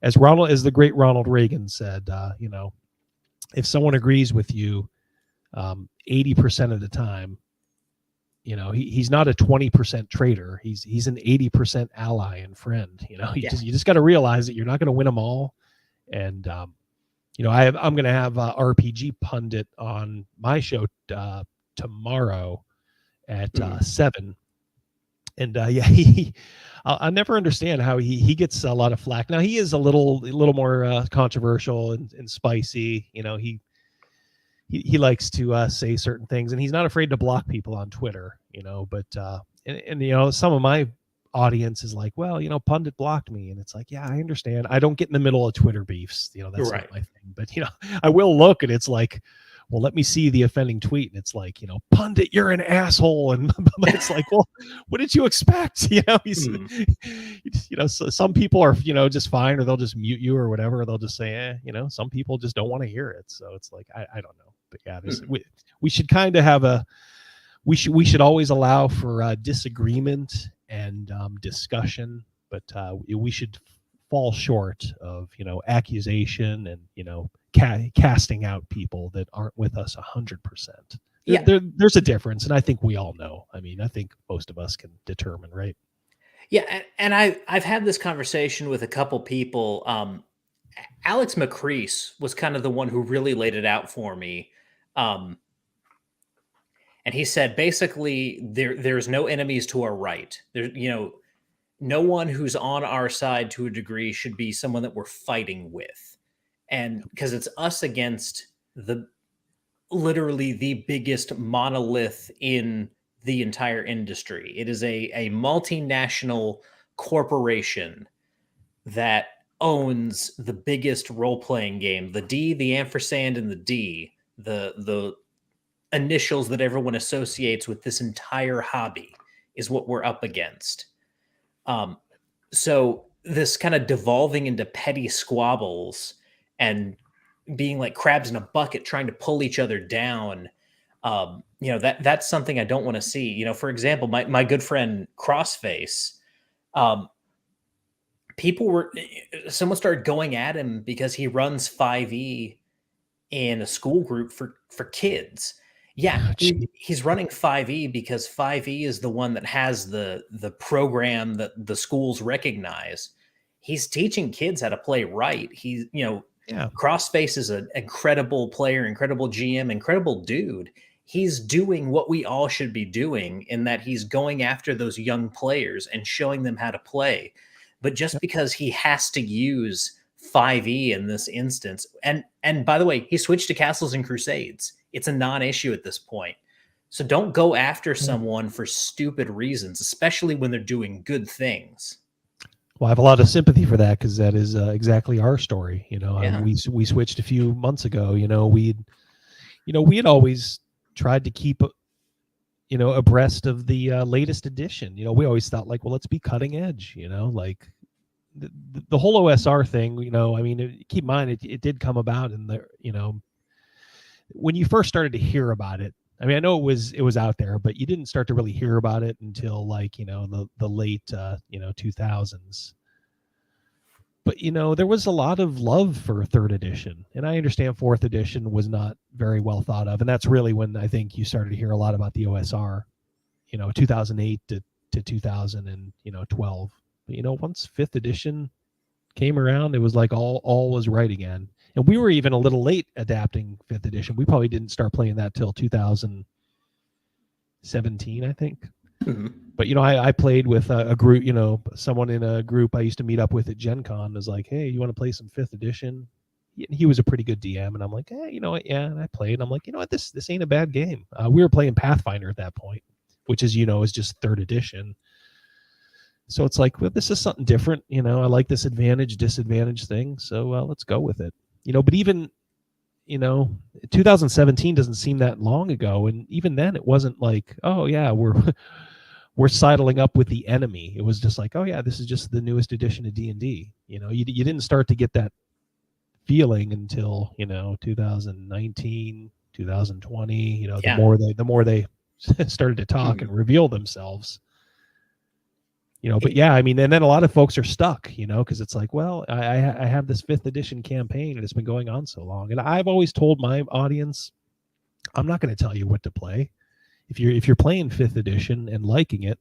as the great Ronald Reagan said, if someone agrees with you 80% of the time, he's not a 20% traitor. He's an 80% ally and friend. You just got to realize that you're not going to win them all. And I'm going to have RPG Pundit on my show tomorrow at 7. And I'll never understand how he gets a lot of flack. Now he is a little more controversial and spicy. He likes to say certain things, and he's not afraid to block people on Twitter. But some of my audience is like, well, Pundit blocked me, and it's like, yeah, I understand. I don't get in the middle of Twitter beefs. That's right. Not my thing. But I will look, and it's like, well, let me see the offending tweet, and it's like, Pundit, you're an asshole, and it's like, well, what did you expect? He's, so some people are, just fine, or they'll just mute you or whatever. Or they'll just say, some people just don't want to hear it. So it's like, I don't know, but yeah, we should kind of have we should always allow for disagreement and discussion, but we should fall short of accusation and casting out people that aren't with us 100%. Yeah. There's a difference, and I think we all know. I mean, I think most of us can determine, right? Yeah, and I've had this conversation with a couple people. Alex McCrease was kind of the one who really laid it out for me. Um, and he said basically there's no enemies to our right. No one who's on our side to a degree should be someone that we're fighting with. And because it's us against the literally the biggest monolith in the entire industry. It is a multinational corporation that owns the biggest role-playing game, the D, the ampersand, and the D, the initials that everyone associates with this entire hobby is what we're up against. So this kind of devolving into petty squabbles and being like crabs in a bucket trying to pull each other down, that's something I don't want to see. For example, my good friend Crossface, um, someone started going at him because he runs 5e in a school group for kids. Yeah, he's running 5e because 5e is the one that has the program that the schools recognize. He's teaching kids how to play right. Crossface is an incredible player, incredible GM, incredible dude. He's doing what we all should be doing in that he's going after those young players and showing them how to play. But just because he has to use 5e in this instance, and by the way, he switched to Castles and Crusades. It's a non-issue at this point. So don't go after someone for stupid reasons, especially when they're doing good things. Well, I have a lot of sympathy for that because that is exactly our story. We switched a few months ago. We had always tried to keep abreast of the latest edition. We always thought like, well, let's be cutting edge. Like the whole OSR thing. Keep in mind it did come about in the when you first started to hear about it. I mean, I know it was out there, but you didn't start to really hear about it until like, the late, 2000s. But, there was a lot of love for third edition. And I understand fourth edition was not very well thought of. And that's really when I think you started to hear a lot about the OSR, 2008 to 2012. But, once fifth edition came around, it was like all was right again. And we were even a little late adapting fifth edition. We probably didn't start playing that till 2017, I think. Mm-hmm. But, I played with a group, someone in a group I used to meet up with at Gen Con was like, hey, you want to play some fifth edition? He was a pretty good DM. And I'm like, hey, you know what? Yeah. And I played. And I'm like, you know what? This ain't a bad game. We were playing Pathfinder at that point, which is, is just third edition. So it's like, well, this is something different. I like this advantage, disadvantage thing. So let's go with it. But even, 2017 doesn't seem that long ago. And even then it wasn't like, oh yeah, we're sidling up with the enemy. It was just like, oh yeah, this is just the newest edition of D&D. You didn't start to get that feeling until, 2019, 2020, the more they started to talk and reveal themselves. But yeah, I mean, and then a lot of folks are stuck, because it's like, well, I have this fifth edition campaign and it's been going on so long. And I've always told my audience, I'm not going to tell you what to play. If you're playing fifth edition and liking it,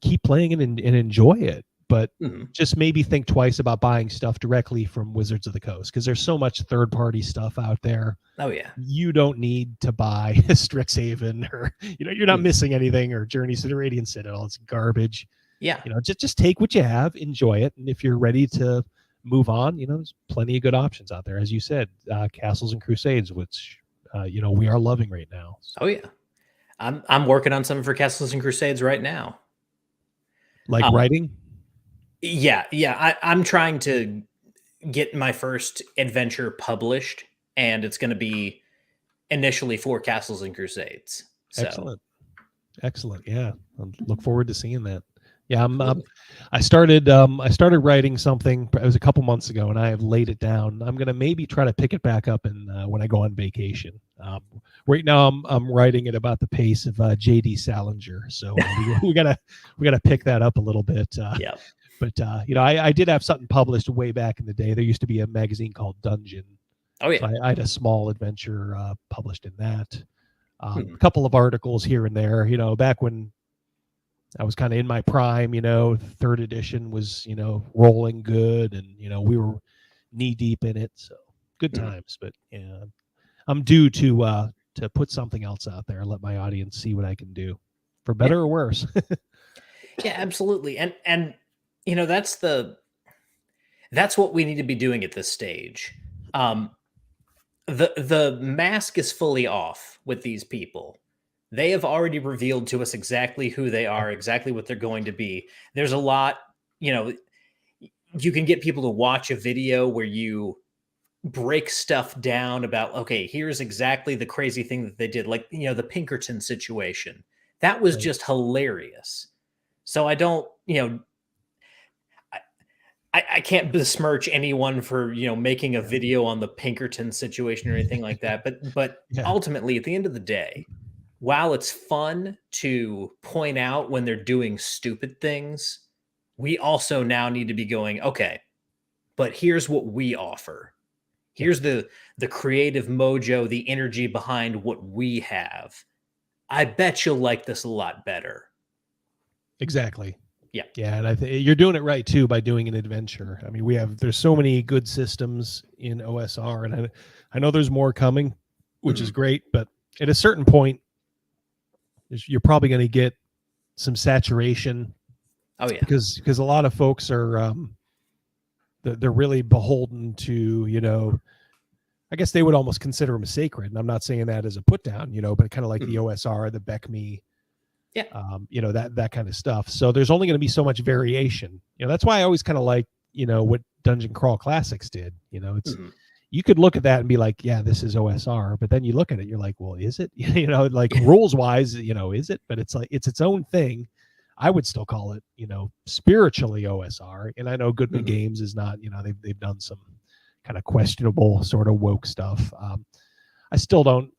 keep playing it and enjoy it. But just maybe think twice about buying stuff directly from Wizards of the Coast, because there's so much third-party stuff out there. Oh yeah, you don't need to buy Strixhaven, or you're not missing anything, or Journeys to the Radiant Citadel. It's garbage. Yeah, just take what you have, enjoy it, and if you're ready to move on, there's plenty of good options out there, as you said, Castles and Crusades, which we are loving right now. So. Oh yeah, I'm working on something for Castles and Crusades right now. Like writing. Yeah. I'm trying to get my first adventure published, and it's going to be initially for Castles and Crusades. So. Excellent. Yeah, I look forward to seeing that. Yeah, I started writing something. It was a couple months ago, and I have laid it down. I'm gonna maybe try to pick it back up when I go on vacation. Right now, I'm writing it about the pace of J.D. Salinger. So we gotta pick that up a little bit. Yeah. But I did have something published way back in the day. There used to be a magazine called Dungeon. Oh yeah. So I had a small adventure published in that. A couple of articles here and there, back when I was kind of in my prime, third edition was, rolling good, and, we were knee deep in it. So good times, but yeah, I'm due to put something else out there and let my audience see what I can do, for better or worse. Yeah, absolutely. And that's what we need to be doing at this stage. The mask is fully off with these people. They have already revealed to us exactly who they are, exactly what they're going to be. There's a lot, you can get people to watch a video where you break stuff down about, okay, here's exactly the crazy thing that they did, like, the Pinkerton situation. That was just hilarious. So I don't, I can't besmirch anyone for making a video on the Pinkerton situation or anything like that. But ultimately, at the end of the day, while it's fun to point out when they're doing stupid things, we also now need to be going, okay, but here's what we offer. Here's the creative mojo, the energy behind what we have. I bet you'll like this a lot better. Exactly. Yeah. Yeah, and I think you're doing it right too by doing an adventure. I mean, there's so many good systems in OSR, and I know there's more coming, which is great, but at a certain point, you're probably going to get some saturation. Oh yeah, because a lot of folks are they're really beholden to, I guess they would almost consider them sacred, and I'm not saying that as a put down, but kind of like the OSR, the BECME. Yeah. That kind of stuff. So there's only going to be so much variation. That's why I always kind of like, what Dungeon Crawl Classics did. It's you could look at that and be like, yeah, this is OSR, but then you look at it, you're like, well, is it? Like rules wise, is it? But it's like it's its own thing. I would still call it, spiritually OSR. And I know Goodman Games is not. They've done some kind of questionable sort of woke stuff. I still don't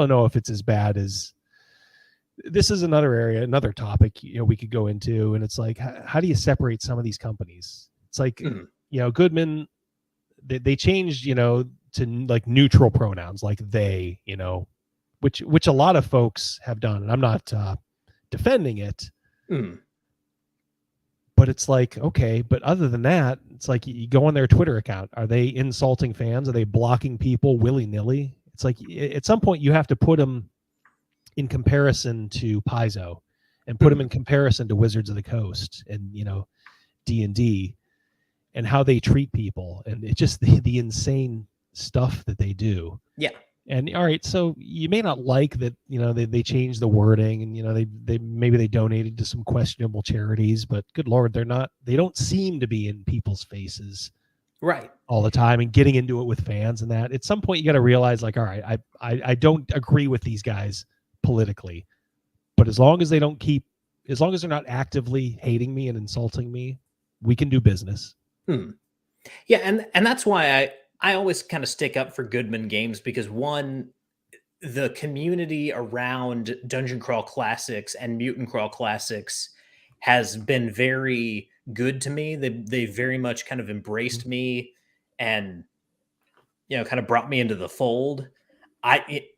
know if it's as bad as. This is another area, another topic, we could go into, and it's like, how do you separate some of these companies? It's like, Goodman, they changed, to like neutral pronouns, like they, which a lot of folks have done, and I'm not defending it, but it's like, okay, but other than that, it's like you go on their Twitter account, are they insulting fans? Are they blocking people willy-nilly? It's like at some point you have to put them in comparison to Paizo, and put them in comparison to Wizards of the Coast and D&D, and how they treat people, and it's just the insane stuff that they do. Yeah. And all right, so you may not like that, they changed the wording, and they maybe they donated to some questionable charities, but good Lord, they don't seem to be in people's faces right all the time and getting into it with fans. And that at some point you got to realize, like, all right, I don't agree with these guys politically, but as long as they're not actively hating me and insulting me, we can do business. Yeah, and that's why I always kind of stick up for Goodman Games, because one, the community around Dungeon Crawl Classics and Mutant Crawl Classics has been very good to me. They very much kind of embraced me and kind of brought me into the fold.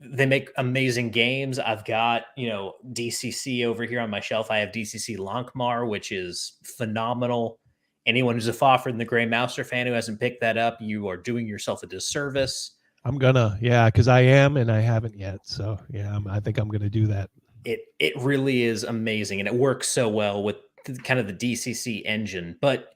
They make amazing games. I've got, DCC over here on my shelf. I have DCC Lankmar, which is phenomenal. Anyone who's a Fafhrd and the Grey Mouser fan who hasn't picked that up, you are doing yourself a disservice. I'm gonna, because I am, and I haven't yet. So yeah, I think I'm gonna do that. It really is amazing, and it works so well with kind of the DCC engine. But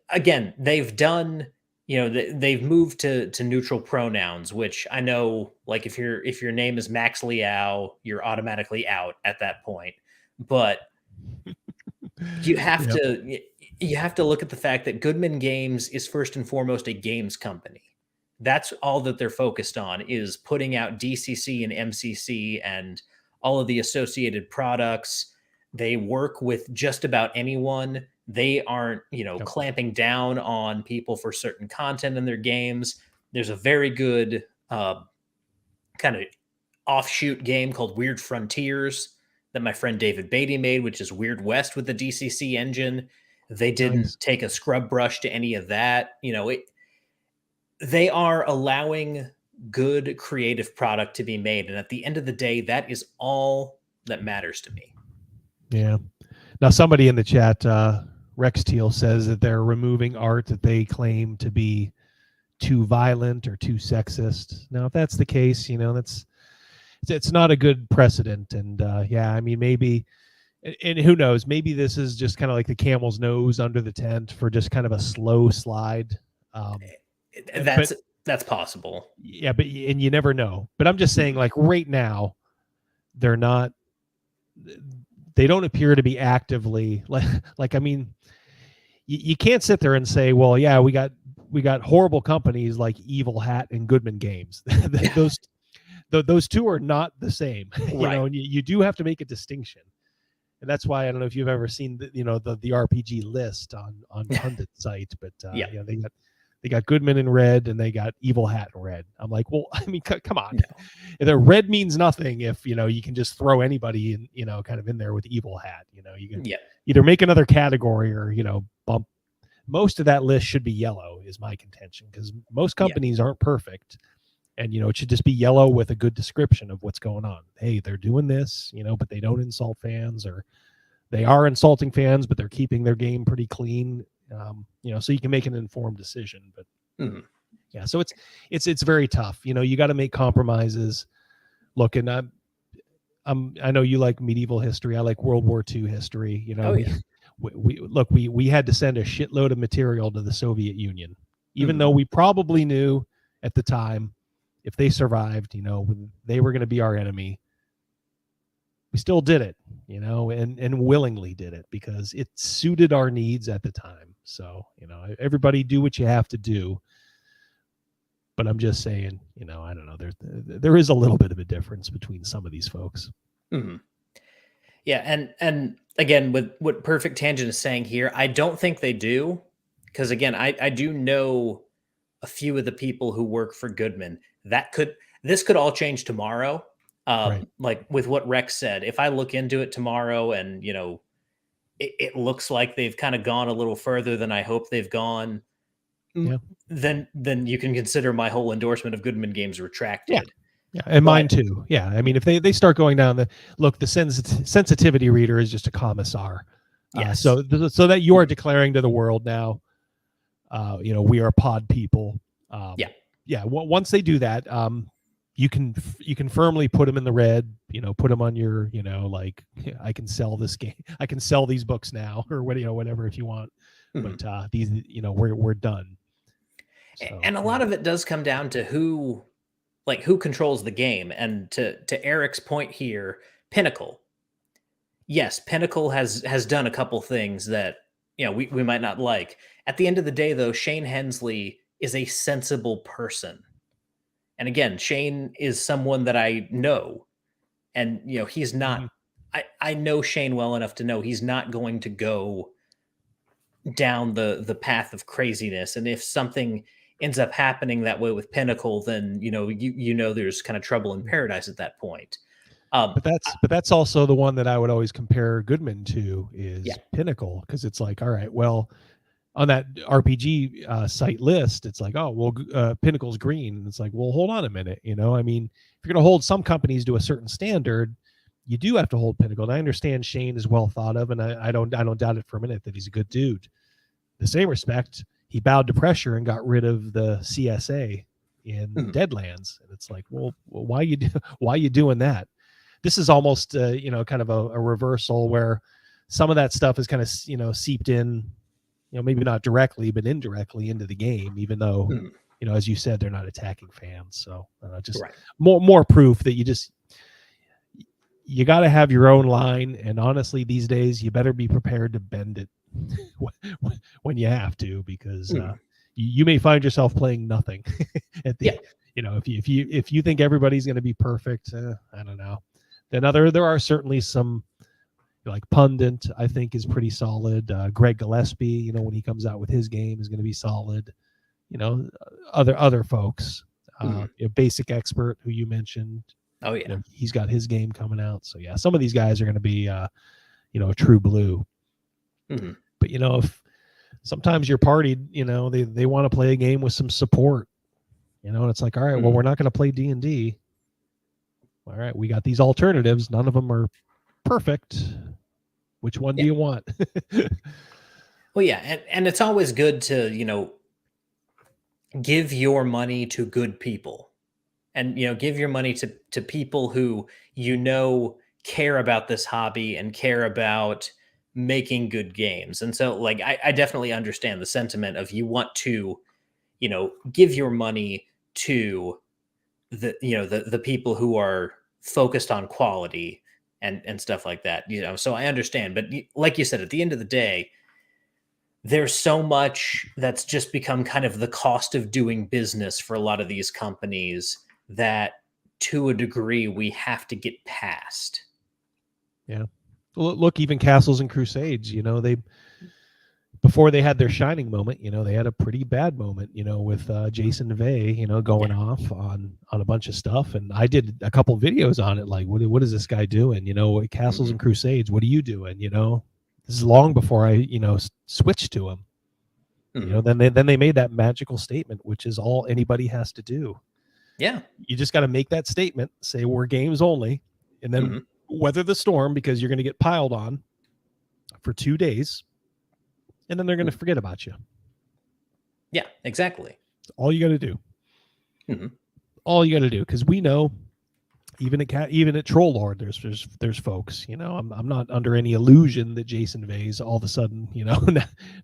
again, they've done. They've moved to neutral pronouns, which I know, like if your name is Max Liao, you're automatically out at that point. But you have to look at the fact that Goodman Games is first and foremost a games company. That's all that they're focused on, is putting out DCC and MCC and all of the associated products. They work with just about anyone. They aren't, clamping down on people for certain content in their games. There's a very good kind of offshoot game called Weird Frontiers that my friend David Beatty made, which is Weird West with the DCC engine. They didn't take a scrub brush to any of that. They are allowing good creative product to be made. And at the end of the day, that is all that matters to me. Yeah. Now, somebody in the chat, Rex Teal, says that they're removing art that they claim to be too violent or too sexist. Now, if that's the case, it's not a good precedent. And yeah, I mean, maybe, and who knows, maybe this is just kind of like the camel's nose under the tent for just kind of a slow slide. That's possible. Yeah, but and you never know. But I'm just saying, like right now, they're not. They don't appear to be actively like. I mean, you can't sit there and say, well, yeah, we got horrible companies like Evil Hat and Goodman Games. Those two are not the same, right. And you do have to make a distinction. And that's why I don't know if you've ever seen the RPG list on pundit site, but they got Goodman in red and they got Evil Hat in red. I'm like, well, I mean, come on. No. The red means nothing if you can just throw anybody in, kind of in there with Evil Hat. You can either make another category or bump. Most of that list should be yellow, is my contention, because most companies aren't perfect. And, it should just be yellow with a good description of what's going on. Hey, they're doing this, but they don't insult fans, or they are insulting fans, but they're keeping their game pretty clean. So you can make an informed decision. But yeah, so it's very tough. You got to make compromises. Look, and I know you like medieval history. I like World War II history. We had to send a shitload of material to the Soviet Union, even though we probably knew at the time, if they survived, they were going to be our enemy. We still did it, and willingly did it because it suited our needs at the time. So, everybody do what you have to do. But I'm just saying, I don't know. There is a little bit of a difference between some of these folks. Mm-hmm. Yeah, and again, with what Perfect Tangent is saying here, I don't think they do, because again, I do know a few of the people who work for Goodman. This could all change tomorrow. Right. Like with what Rex said, if I look into it tomorrow and it looks like they've kind of gone a little further than I hope they've gone, then you can consider my whole endorsement of Goodman Games retracted. Yeah, and mine too. Yeah, I mean, if they start going down the sensitivity reader is just a commissar. Yes. So that you are declaring to the world now, we are pod people. Once they do that, you can firmly put them in the red. Put them on your, I can sell this game. I can sell these books now, or whatever if you want. But these, we're done. So, and a lot of it does come down to who controls the game. And to Eric's point here, Pinnacle. Yes, Pinnacle has done a couple things that we might not like. At the end of the day, though, Shane Hensley is a sensible person. And again, Shane is someone that I know. And he's not I know Shane well enough to know he's not going to go down the path of craziness. And if something ends up happening that way with Pinnacle, then there's kind of trouble in paradise at that point. But that's also the one that I would always compare Goodman to is Pinnacle, because it's like, all right, well, on that RPG site list, it's like, oh, well, Pinnacle's green, and it's like, well, hold on a minute, I mean, if you're going to hold some companies to a certain standard, you do have to hold Pinnacle. And I understand Shane is well thought of, and I don't doubt it for a minute that he's a good dude. The same respect, he bowed to pressure and got rid of the CSA in Deadlands, and it's like, well, why you doing that? This is almost kind of a reversal where some of that stuff is kind of seeped in, maybe not directly but indirectly into the game, even though as you said, they're not attacking fans. So just more proof that you got to have your own line, and honestly, these days you better be prepared to bend it when you have to, because you may find yourself playing nothing at the if you think everybody's going to be perfect, I don't know. Then there are certainly some, like Pundit, I think is pretty solid. Greg Gillespie, when he comes out with his game, is going to be solid. Other folks, Basic Expert, who you mentioned. Oh yeah, he's got his game coming out. So yeah, some of these guys are going to be, a true blue. But if sometimes your party, they want to play a game with some support. You know, and it's like, all right, well, we're not going to play D&D. All right, we got these alternatives. None of them are perfect. Which one do you want? Well, yeah, and it's always good to, give your money to good people. And give your money to people who care about this hobby and care about making good games. And so like I definitely understand the sentiment of you want to, give your money to the people who are focused on quality and stuff like that. So I understand. But like you said, at the end of the day, there's so much that's just become kind of the cost of doing business for a lot of these companies that to a degree we have to get past. Yeah. Look, even Castles and Crusades, they before they had their shining moment, they had a pretty bad moment, with Jason Vey, going off on a bunch of stuff. And I did a couple videos on it, like, what is this guy doing? Castles and Crusades, what are you doing? This is long before I, switched to him. Then they made that magical statement, which is all anybody has to do. Yeah. You just got to make that statement, say we're games only, and then weather the storm, because you're going to get piled on for 2 days, and then they're going to forget about you. Yeah, exactly. That's all you got to do. All you got to do, because we know, even at Troll Lord, there's folks. I'm not under any illusion that Jason Vey's all of a sudden,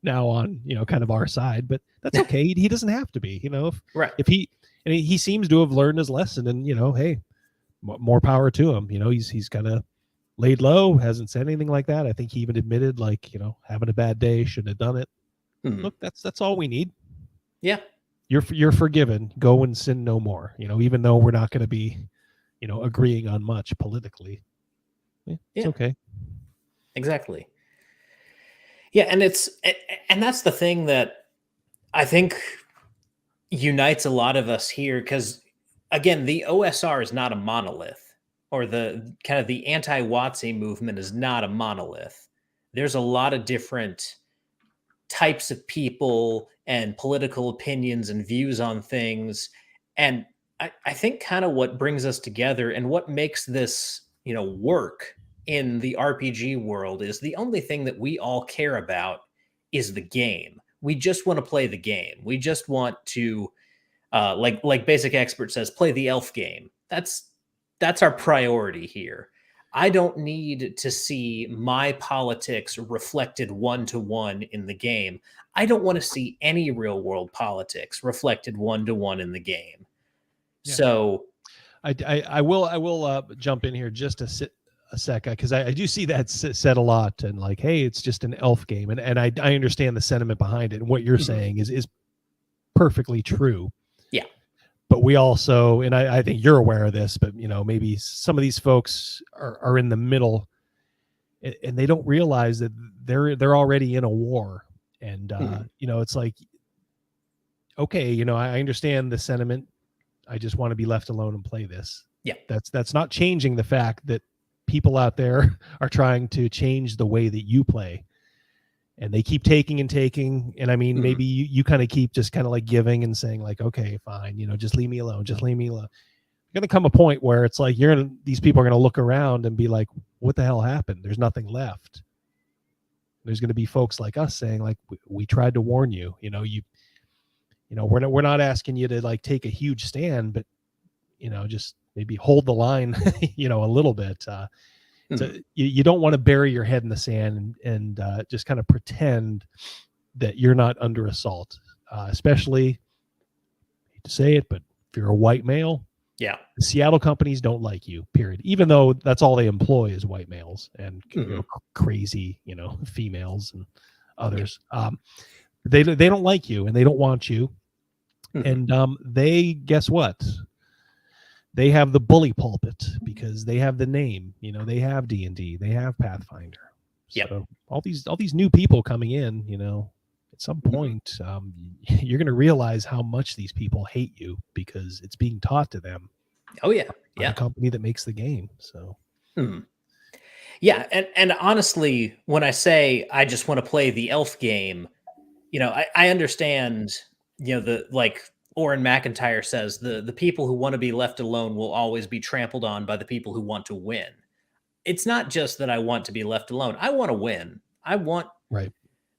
now on kind of our side, but that's okay. He doesn't have to be. If he seems to have learned his lesson, and hey, more power to him. He's kind of laid low, hasn't said anything like that. I think he even admitted, like, having a bad day, shouldn't have done it. Look, that's all we need. Yeah, you're forgiven. Go and sin no more. Even though we're not going to be, agreeing on much politically. It's okay. Exactly. Yeah, and that's the thing that I think unites a lot of us here, because again, the OSR is not a monolith, or the kind of the anti-WotC movement is not a monolith. There's a lot of different types of people and political opinions and views on things. And I think kind of what brings us together and what makes this, work in the RPG world is the only thing that we all care about is the game. We just want to play the game. We just want to, like Basic Expert says, play the elf game. That's our priority here. I don't need to see my politics reflected one-to-one in the game. I don't want to see any real world politics reflected one-to-one in the game. Yeah. So I will jump in here just a sec, because I do see that said a lot, and like, hey, it's just an elf game, and I understand the sentiment behind it, and what you're saying is perfectly true. Yeah. But we also, and I think you're aware of this, but maybe some of these folks are in the middle, and they don't realize that they're already in a war, and it's like, okay, I understand the sentiment. I just want to be left alone and play this. Yeah, that's not changing the fact that people out there are trying to change the way that you play, and they keep taking. And I mean, maybe you kind of keep just kind of like giving and saying like, okay, fine, just leave me alone. Just leave me alone. Going to come a point where it's like these people are going to look around and be like, what the hell happened? There's nothing left. There's going to be folks like us saying like, we tried to warn you. We're not asking you to like take a huge stand, but just maybe hold the line, a little bit. So you don't want to bury your head in the sand and just kind of pretend that you're not under assault, especially, I hate to say it, but if you're a white male, yeah, the Seattle companies don't like you, period. Even though that's all they employ is white males and crazy, females and others. They don't like you, and they don't want you. And they, guess what? They have the bully pulpit because they have the name. They have D&D, they have Pathfinder. Yep. So all these new people coming in, at some point, you're going to realize how much these people hate you because it's being taught to them. Oh yeah, yeah. The company that makes the game. So. Yeah, and honestly, when I say I just want to play the elf game, I understand, Orrin McIntyre says, the people who want to be left alone will always be trampled on by the people who want to win. It's not just that I want to be left alone. I want to win. I want Right.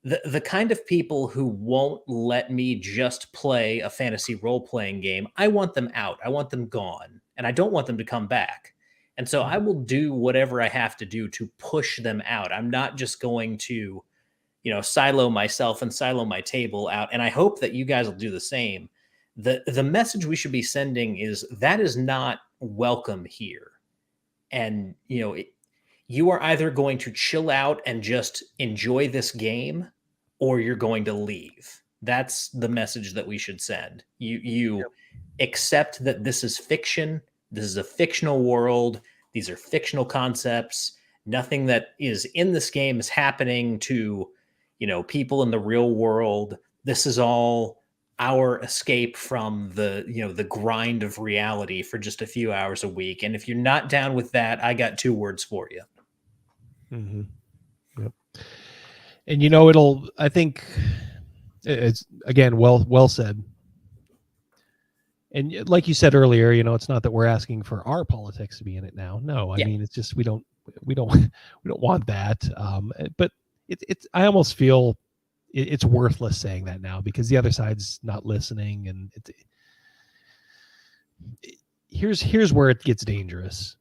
the kind of people who won't let me just play a fantasy role-playing game. I want them out. I want them gone. And I don't want them to come back. And so I will do whatever I have to do to push them out. I'm not just going to, silo myself and silo my table out. And I hope that you guys will do the same. The message we should be sending is that is not welcome here. And, you are either going to chill out and just enjoy this game, or you're going to leave. That's the message that we should send. You accept that this is fiction. This is a fictional world. These are fictional concepts. Nothing that is in this game is happening to, people in the real world. This is all our escape from the grind of reality for just a few hours a week. And if you're not down with that, I got 2 words for you. Mm-hmm. Yep. And I think it's, again, well said. And like you said earlier, it's not that we're asking for our politics to be in it now. No, I mean, it's just, we don't want that. But I almost feel it's worthless saying that now, because the other side's not listening. And here's where it gets dangerous.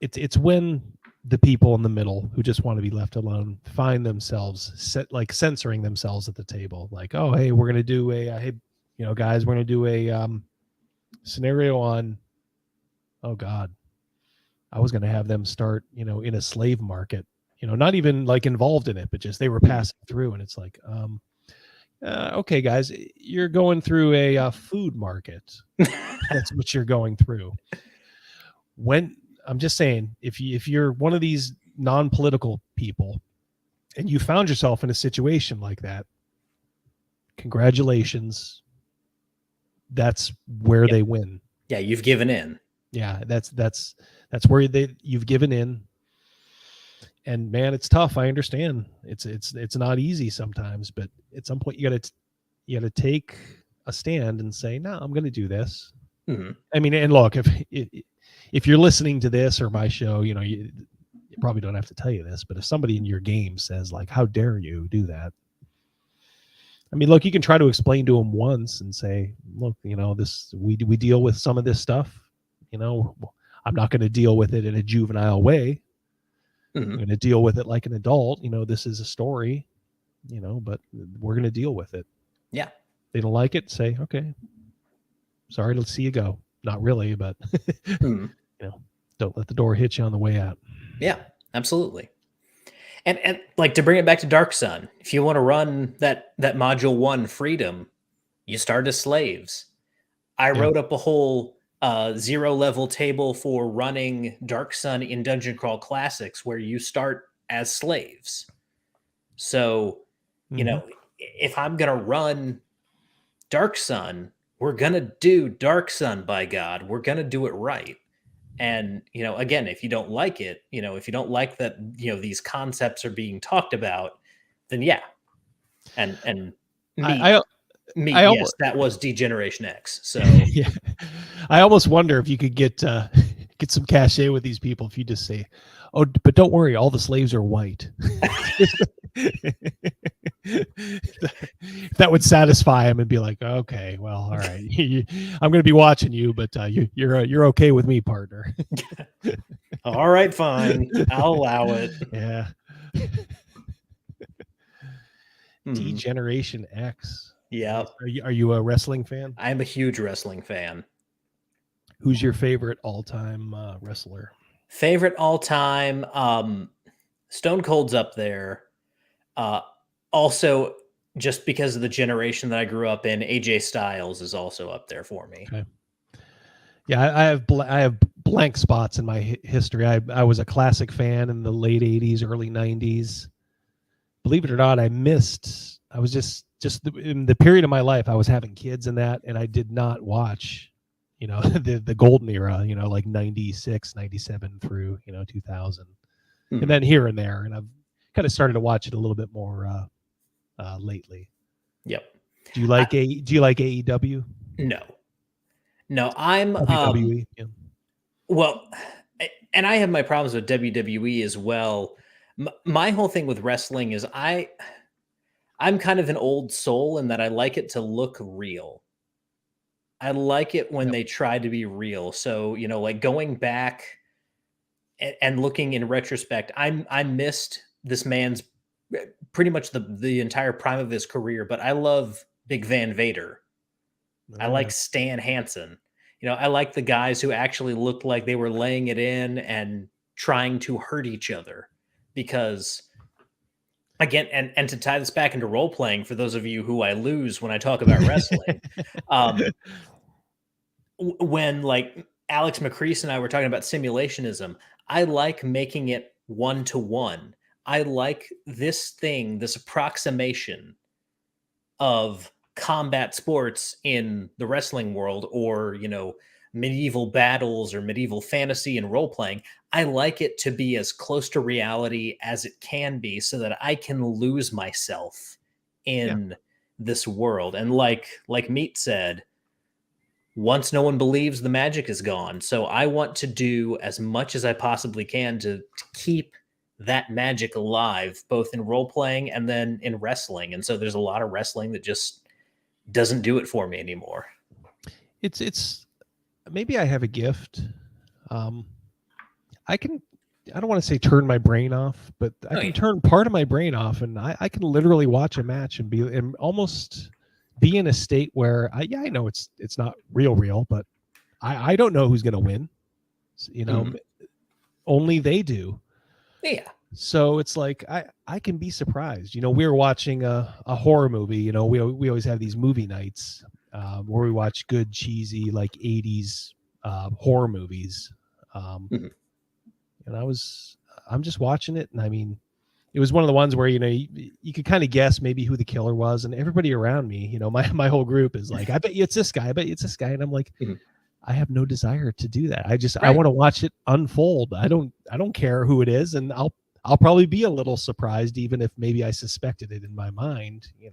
It's when the people in the middle who just want to be left alone find themselves censoring themselves at the table. Like, oh, hey, we're going to do guys, we're going to do a scenario on, oh God, I was going to have them start, in a slave market, not even like involved in it, but just they were passing through. And it's like, okay, guys, you're going through a food market. That's what you're going through. When I'm just saying, if you're one of these non-political people and you found yourself in a situation like that, congratulations. That's where they win. Yeah, you've given in. Yeah, that's where you've given in. And man, it's tough. I understand. It's not easy sometimes, but at some point you got to take a stand and say, no, I'm going to do this. Mm-hmm. I mean, and look, if you're listening to this or my show, you probably don't have to tell you this, but if somebody in your game says like, how dare you do that? I mean, look, you can try to explain to them once and say, look, this, we deal with some of this stuff, I'm not going to deal with it in a juvenile way. Mm-hmm. I'm going to deal with it like an adult. This is a story, but we're going to deal with it. Yeah. They don't like it. Say, okay, sorry to see you go. Not really, but mm-hmm. Don't let the door hit you on the way out. Yeah, absolutely. And like, to bring it back to Dark Sun, if you want to run that module 1 freedom, you start as slaves. I wrote up a whole 0 level table for running Dark Sun in Dungeon Crawl Classics, where you start as slaves. So, if I'm going to run Dark Sun, we're going to do Dark Sun, by God. We're going to do it right. And, again, if you don't like it, if you don't like that, these concepts are being talked about, then yeah. And yes, that was Degeneration X. So yeah, I almost wonder if you could get some cachet with these people if you just say, oh, but don't worry, all the slaves are white. That would satisfy him and be like, okay, well, all right, I'm going to be watching you, but you're okay with me, partner. All right, fine, I'll allow it. Yeah. Degeneration X. Yeah. Are you a wrestling fan? I'm a huge wrestling fan. Who's your favorite all-time wrestler? Favorite all-time, Stone Cold's up there. Also, just because of the generation that I grew up in, AJ Styles is also up there for me. Okay. Yeah, I have blank spots in my history. I was a classic fan in the late 80s, early 90s. Believe it or not, I was just in the period of my life, I was having kids in that, and I did not watch, the golden era, like 96, 97 through, 2000. Mm-hmm. And then here and there, and I've kind of started to watch it a little bit more lately. Yep. Do you like AEW? No, no, I'm WWE. Yeah. well, and I have my problems with WWE as well. My whole thing with wrestling is I'm kind of an old soul in that I like it to look real. I like it when Yep. they try to be real. So, like going back and looking in retrospect, I missed this man's pretty much the entire prime of his career, but I love Big Van Vader. I Oh like yeah. Stan Hansen. I like the guys who actually looked like they were laying it in and trying to hurt each other because again, and to tie this back into role playing for those of you who I lose when I talk about wrestling, um, when like Alex McCrease and I were talking about simulationism, I like making it one to one. I like this approximation of combat sports in the wrestling world or, medieval battles or medieval fantasy and role playing. I like it to be as close to reality as it can be so that I can lose myself Yeah. in this world. And like Meat said, once no one believes, the magic is gone. So I want to do as much as I possibly can to keep that magic alive, both in role playing and then in wrestling. And so there's a lot of wrestling that just doesn't do it for me anymore. It's maybe I have a gift. Um, I can, I don't want to say turn my brain off, but I Oh can yeah. turn part of my brain off, and I can literally watch a match and almost be in a state where I know it's not real, but I don't know who's going to win. You know, Mhm. only they do. Yeah. So it's like I can be surprised. We were watching a horror movie. We always have these movie nights where we watch good cheesy like 80s horror movies. Um, Mhm. and I'm just watching it, and I mean, it was one of the ones where you could kind of guess maybe who the killer was, and everybody around me, my whole group is like, I bet you it's this guy, I bet you it's this guy, and I'm like, Mhm. I have no desire to do that. I Right. want to watch it unfold. I don't care who it is, and I'll probably be a little surprised, even if maybe I suspected it in my mind. I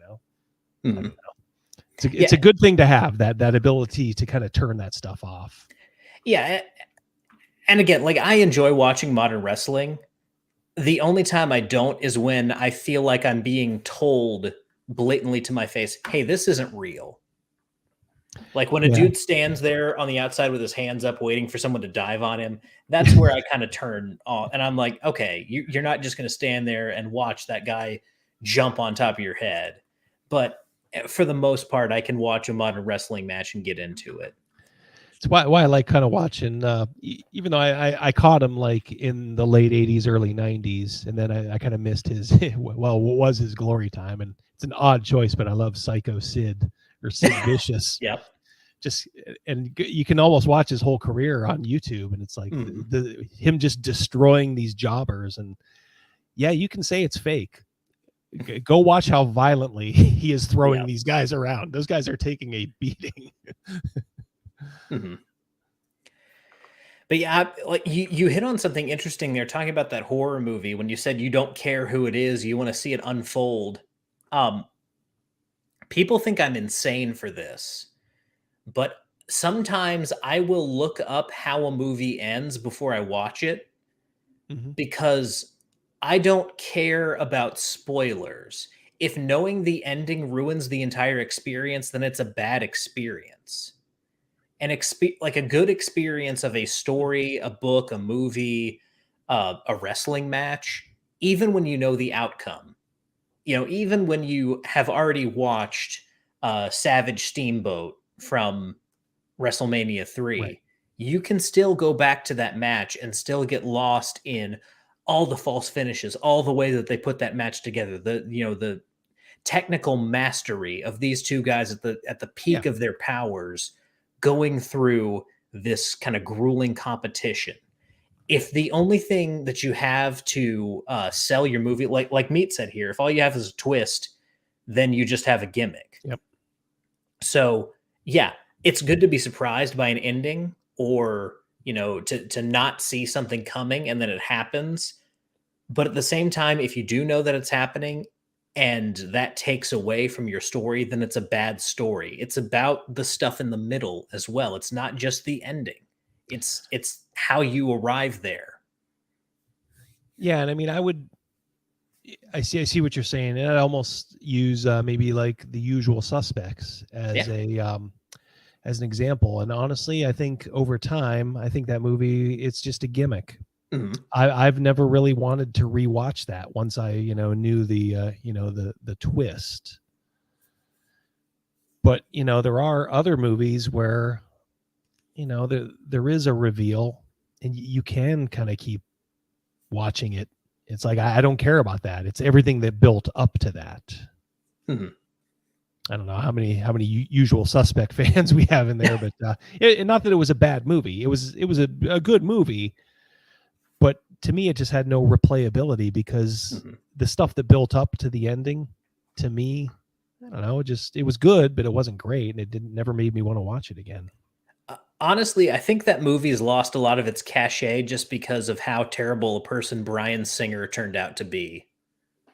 don't Mhm. know. It's Yeah. a good thing to have that ability to kind of turn that stuff off. Yeah. And again, like I enjoy watching modern wrestling. The only time I don't is when I feel like I'm being told blatantly to my face, "Hey, this isn't real." Like when a Yeah. dude stands there on the outside with his hands up waiting for someone to dive on him, that's where I kind of turn off and I'm like, "Okay, you're not just going to stand there and watch that guy jump on top of your head." But for the most part, I can watch a modern wrestling match and get into it. It's why I like kind of watching, even though I caught him like in the late '80s, early '90s, and then I kind of missed his well, what was his glory time, and it's an odd choice, but I love Psycho Sid or Sid Vicious. Yep. Just and you can almost watch his whole career on YouTube, and it's like Mhm. the him just destroying these jobbers, and yeah, you can say it's fake. Go watch how violently he is throwing Yep. these guys around. Those guys are taking a beating. Mhm. But yeah, like you hit on something interesting there talking about that horror movie when you said you don't care who it is, you want to see it unfold. Um People think I'm insane for this, but sometimes I will look up how a movie ends before I watch it Mhm. because I don't care about spoilers. If knowing the ending ruins the entire experience, then it's a bad experience. Like a good experience of a story, a book, a movie, a wrestling match, even when you know the outcome, even when you have already watched Savage Steamboat from WrestleMania Right. 3, you can still go back to that match and still get lost in all the false finishes, all the way that they put that match together, the technical mastery of these two guys at the Yeah. peak of their powers going through this kind of grueling competition. If the only thing that you have to sell your movie, like Meat said here, if all you have is a twist, then you just have a gimmick. Yep. So yeah, it's good to be surprised by an ending or to not see something coming and then it happens. But at the same time, if you do know that it's happening, and that takes away from your story, then it's a bad story. It's about the stuff in the middle as well. It's not just the ending. It's how you arrive there. Yeah, and I mean, I see what you're saying, and I'd almost use maybe like The Usual Suspects as as an example. And honestly, I think over time, I think that movie, it's just a gimmick. Mhm. I've never really wanted to rewatch that once I knew the the twist. But there are other movies where there is a reveal, and you can kind of keep watching it. It's like I don't care about that. It's everything that built up to that. Mhm. I don't know how many Usual Suspect fans we have in there, but not that it was a bad movie. It was a good movie, but to me, it just had no replayability because Mhm. the stuff that built up to the ending, to me, I don't know, it was good, but it wasn't great, and it never made me want to watch it again. Honestly, I think that movie's lost a lot of its cachet just because of how terrible a person Bryan Singer turned out to be.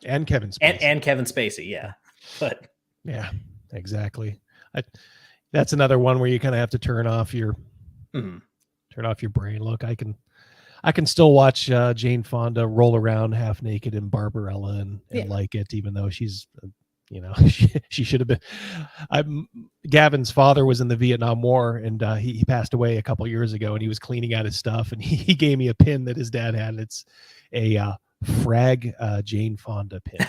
And Kevin Spacey. And Kevin Spacey, yeah. But yeah, exactly. That's another one where you kind of have to turn off your brain. Look, I can still watch Jane Fonda roll around half naked in Barbarella and like it, even though she's she should have been. Gavin's father was in the Vietnam War, and he passed away a couple years ago, and he was cleaning out his stuff, and he gave me a pin that his dad had. And it's a frag Jane Fonda pin.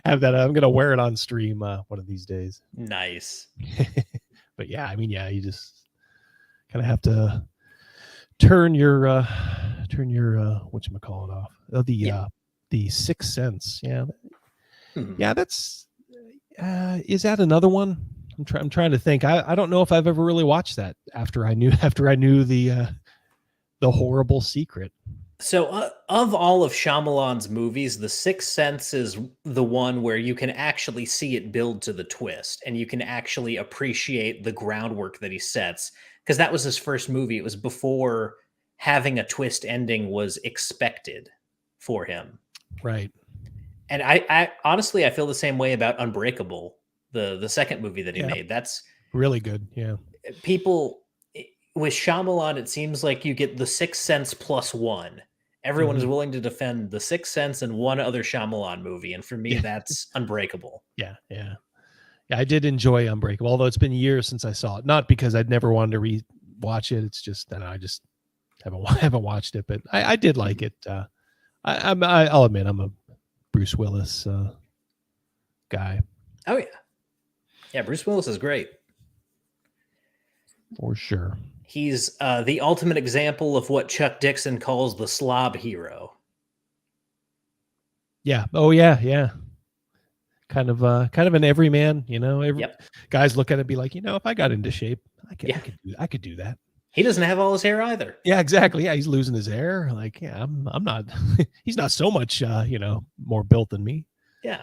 Have that. I'm gonna wear it on stream one of these days. Nice. But yeah, I mean, yeah, you just kind of have to turn your whatchamacallit off. The Sixth Sense. Yeah. Yeah, that's is that another one? I'm trying to think. I don't know if I've ever really watched that after I knew the horrible secret. So of all of Shyamalan's movies, The Sixth Sense is the one where you can actually see it build to the twist, and you can actually appreciate the groundwork that he sets, because that was his first movie. It was before having a twist ending was expected for him. Right. And I honestly, I feel the same way about Unbreakable, the second movie that he made. That's really good. Yeah. People with Shyamalan, it seems like you get The Sixth Sense plus one. Everyone is willing to defend The Sixth Sense and one other Shyamalan movie, and for me, that's Unbreakable. Yeah. I did enjoy Unbreakable, although it's been years since I saw it. Not because I'd never wanted to re-watch it. It's just that I just haven't watched it, but I did like it. I'll admit I'm a Bruce Willis guy. Oh yeah, Bruce Willis is great for sure. He's the ultimate example of what Chuck Dixon calls the slob hero. Yeah. Oh yeah. Kind of an everyman, guys look at it and be like, if I got into shape, I could do that. He doesn't have all his hair either. Yeah, exactly. Yeah, he's losing his hair. Like, yeah, I'm not. He's not so much, more built than me. Yeah.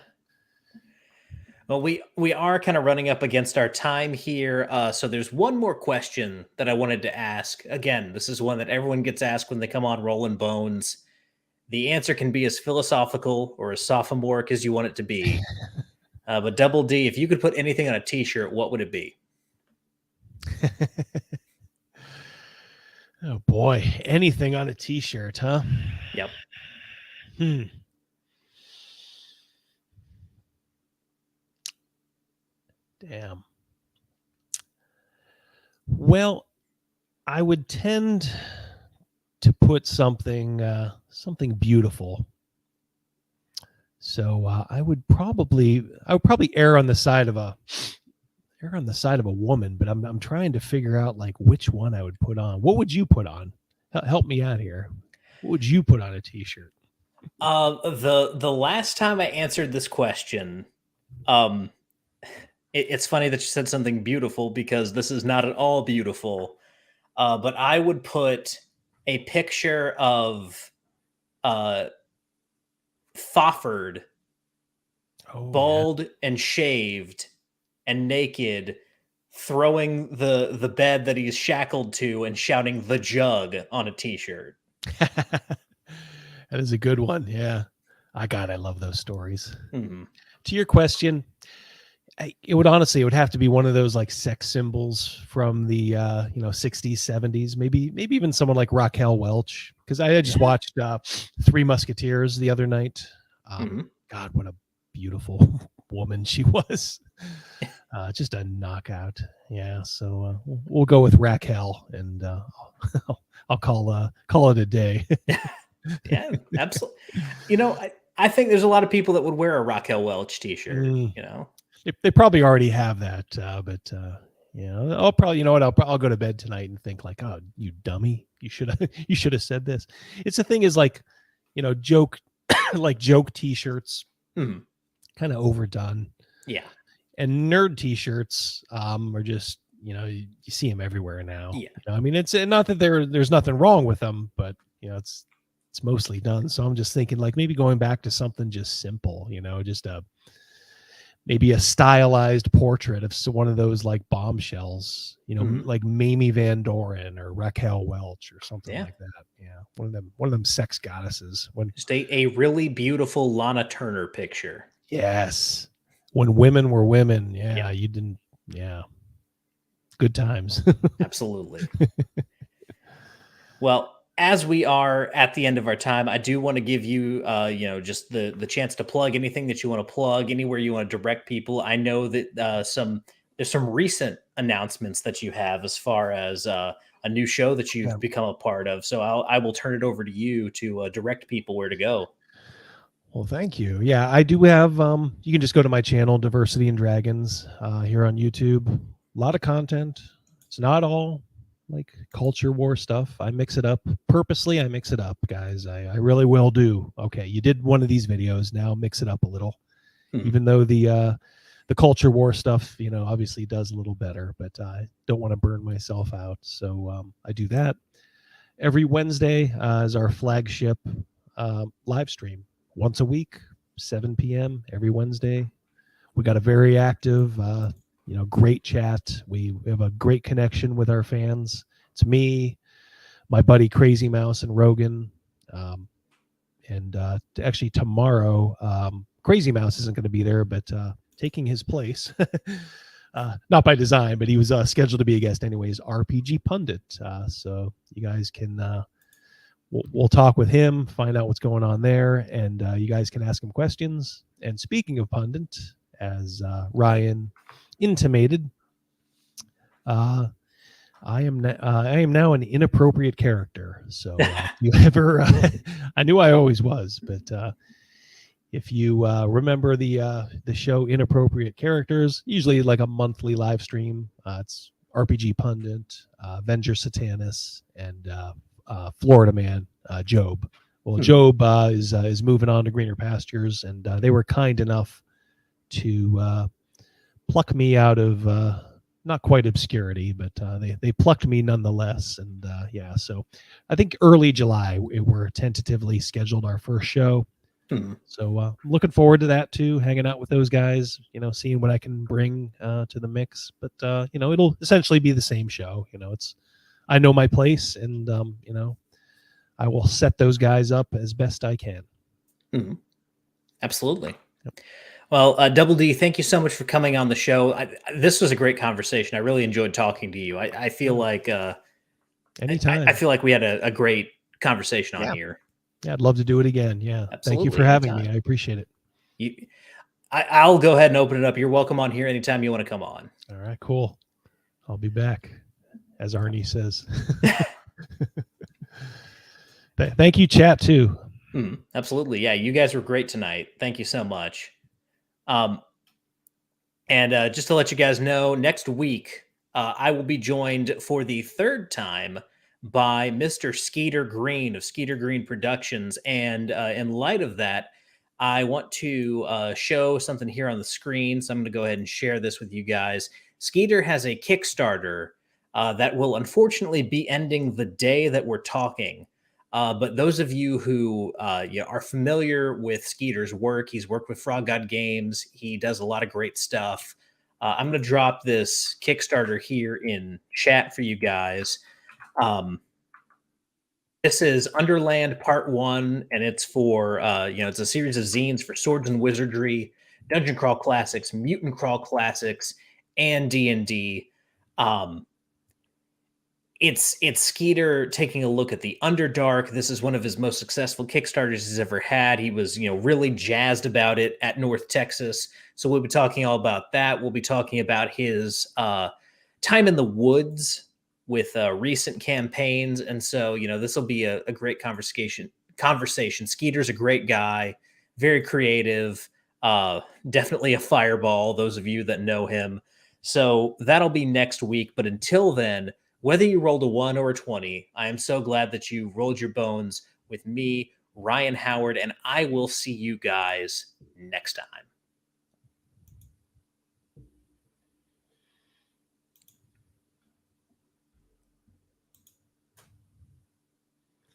Well, we are kind of running up against our time here. So there's one more question that I wanted to ask. Again, this is one that everyone gets asked when they come on Rollin Bones. The answer can be as philosophical or as sophomoric as you want it to be. But Double D, if you could put anything on a t-shirt, what would it be? Oh boy, anything on a t-shirt, huh? Yep. Damn. Well, I would tend to put something beautiful. So I would probably err on the side of a woman, but I'm trying to figure out like which one I would put on. What would you put on? Help me out here. What would you put on a t-shirt? The last time I answered this question, it's funny that you said something beautiful because this is not at all beautiful. But I would put a picture of Thofford, bald and shaved and naked, throwing the bed that he's shackled to and shouting "the jug" on a t-shirt. That is a good one. Yeah. I love those stories. Mhm. To your question, it would have to be one of those like sex symbols from the 60s, 70s, maybe even someone like Raquel Welch, because I had just Yeah. watched Three Musketeers the other night. Mhm. God, what a beautiful woman she was. Just a knockout. Yeah, so we'll go with Raquel, and I'll call it a day. Yeah, absolutely. I think there's a lot of people that would wear a Raquel Welch t-shirt, Mm. you know? They probably already have that, but I'll probably, you know what, I'll go to bed tonight and think like, oh, you dummy, you should have said this. It's the thing is like, joke like joke T-shirts, Mhm. kind of overdone, Yeah. and nerd T-shirts are just you see them everywhere now. Yeah. I mean, it's not that there's nothing wrong with them, but it's mostly done. So I'm just thinking like maybe going back to something just simple, just maybe a stylized portrait of one of those like bombshells, Mhm. like Mamie Van Doren or Raquel Welch or something Yeah. like that. Yeah, one of them sex goddesses. Just a really beautiful Lana Turner picture. Yes, when women were women. Yeah, Yeah, you didn't. Yeah, good times. absolutely. Well, as we are at the end of our time, I do want to give you, just the chance to plug anything that you want to plug, anywhere you want to direct people. I know that there's some recent announcements that you have as far as a new show that Yeah. you've become a part of. So I will turn it over to you to direct people where to go. Well, thank you. Yeah, I do have. You can just go to my channel, Diversity and Dragons, here on YouTube. A lot of content. It's not all like culture war stuff. I mix it up purposely. I mix it up, guys. I really will do. Okay, you did one of these videos. Now mix it up a little. Mhm. Even though the culture war stuff, obviously does a little better, but I don't want to burn myself out. So I do that every Wednesday is our flagship live stream once a week, 7 p.m. every Wednesday. We got a very active, great chat. We have a great connection with our fans. It's me, my buddy Crazy Mouse, and Rogan. And actually, tomorrow, Crazy Mouse isn't going to be there, but taking his place, not by design, but he was scheduled to be a guest anyways, RPG Pundit. So you guys can we'll talk with him, find out what's going on there, and you guys can ask him questions. And speaking of pundit, as Ryan intimated, I am now an inappropriate character. So if you ever, I knew I always was, but if you remember the show Inappropriate Characters, usually like a monthly live stream, it's RPG Pundit, Avenger Satanus, and Florida Man Job. Well, Mhm. Job is moving on to greener pastures, and they were kind enough to pluck me out of not quite obscurity, but they plucked me nonetheless. And so I think early July we're tentatively scheduled our first show. Mhm. So looking forward to that too, hanging out with those guys, seeing what I can bring to the mix. But it'll essentially be the same show. I know my place, and I will set those guys up as best I can. Mhm. Absolutely. Yep. Well, Double D, thank you so much for coming on the show. This was a great conversation. I really enjoyed talking to you. I feel Yeah. like I Anytime. feel like we had a great conversation on Yeah. here. Yeah, I'd love to do it again. Yeah. Thank you for Absolutely, having me. anytime. I appreciate it. You, I'll go ahead and open it up. You're welcome on here anytime you want to come on. All right, cool. I'll be back, as Arnie says. Thank you, chat, too. Absolutely, yeah. You guys were great tonight. Thank you so much. Um, and just to let you guys know, next week I will be joined for the third time by Mr. Skeeter Green of Skeeter Green Productions. And in light of that, I want to show something here on the screen. So I'm going to go ahead and share this with you guys. Skeeter has a Kickstarter that will unfortunately be ending the day that we're talking. But those of you who are familiar with Skeeter's work, he's worked with Frog God Games. He does a lot of great stuff. I'm going to drop this Kickstarter here in chat for you guys. Um, This is Underland Part 1, and it's for, it's a series of zines for Swords and Wizardry, Dungeon Crawl Classics, Mutant Crawl Classics, and D&D. It's Skeeter taking a look at the Underdark. This is one of his most successful Kickstarters he's ever had. He was, really jazzed about it at North Texas. So we'll be talking all about that. We'll be talking about his time in the woods with recent campaigns. And so, this will be a great conversation. Skeeter's a great guy, very creative, definitely a fireball, those of you that know him. So that'll be next week. But until then, whether you rolled a 1 or a 20, I am so glad that you rolled your bones with me, Ryan Howard, and I will see you guys next time.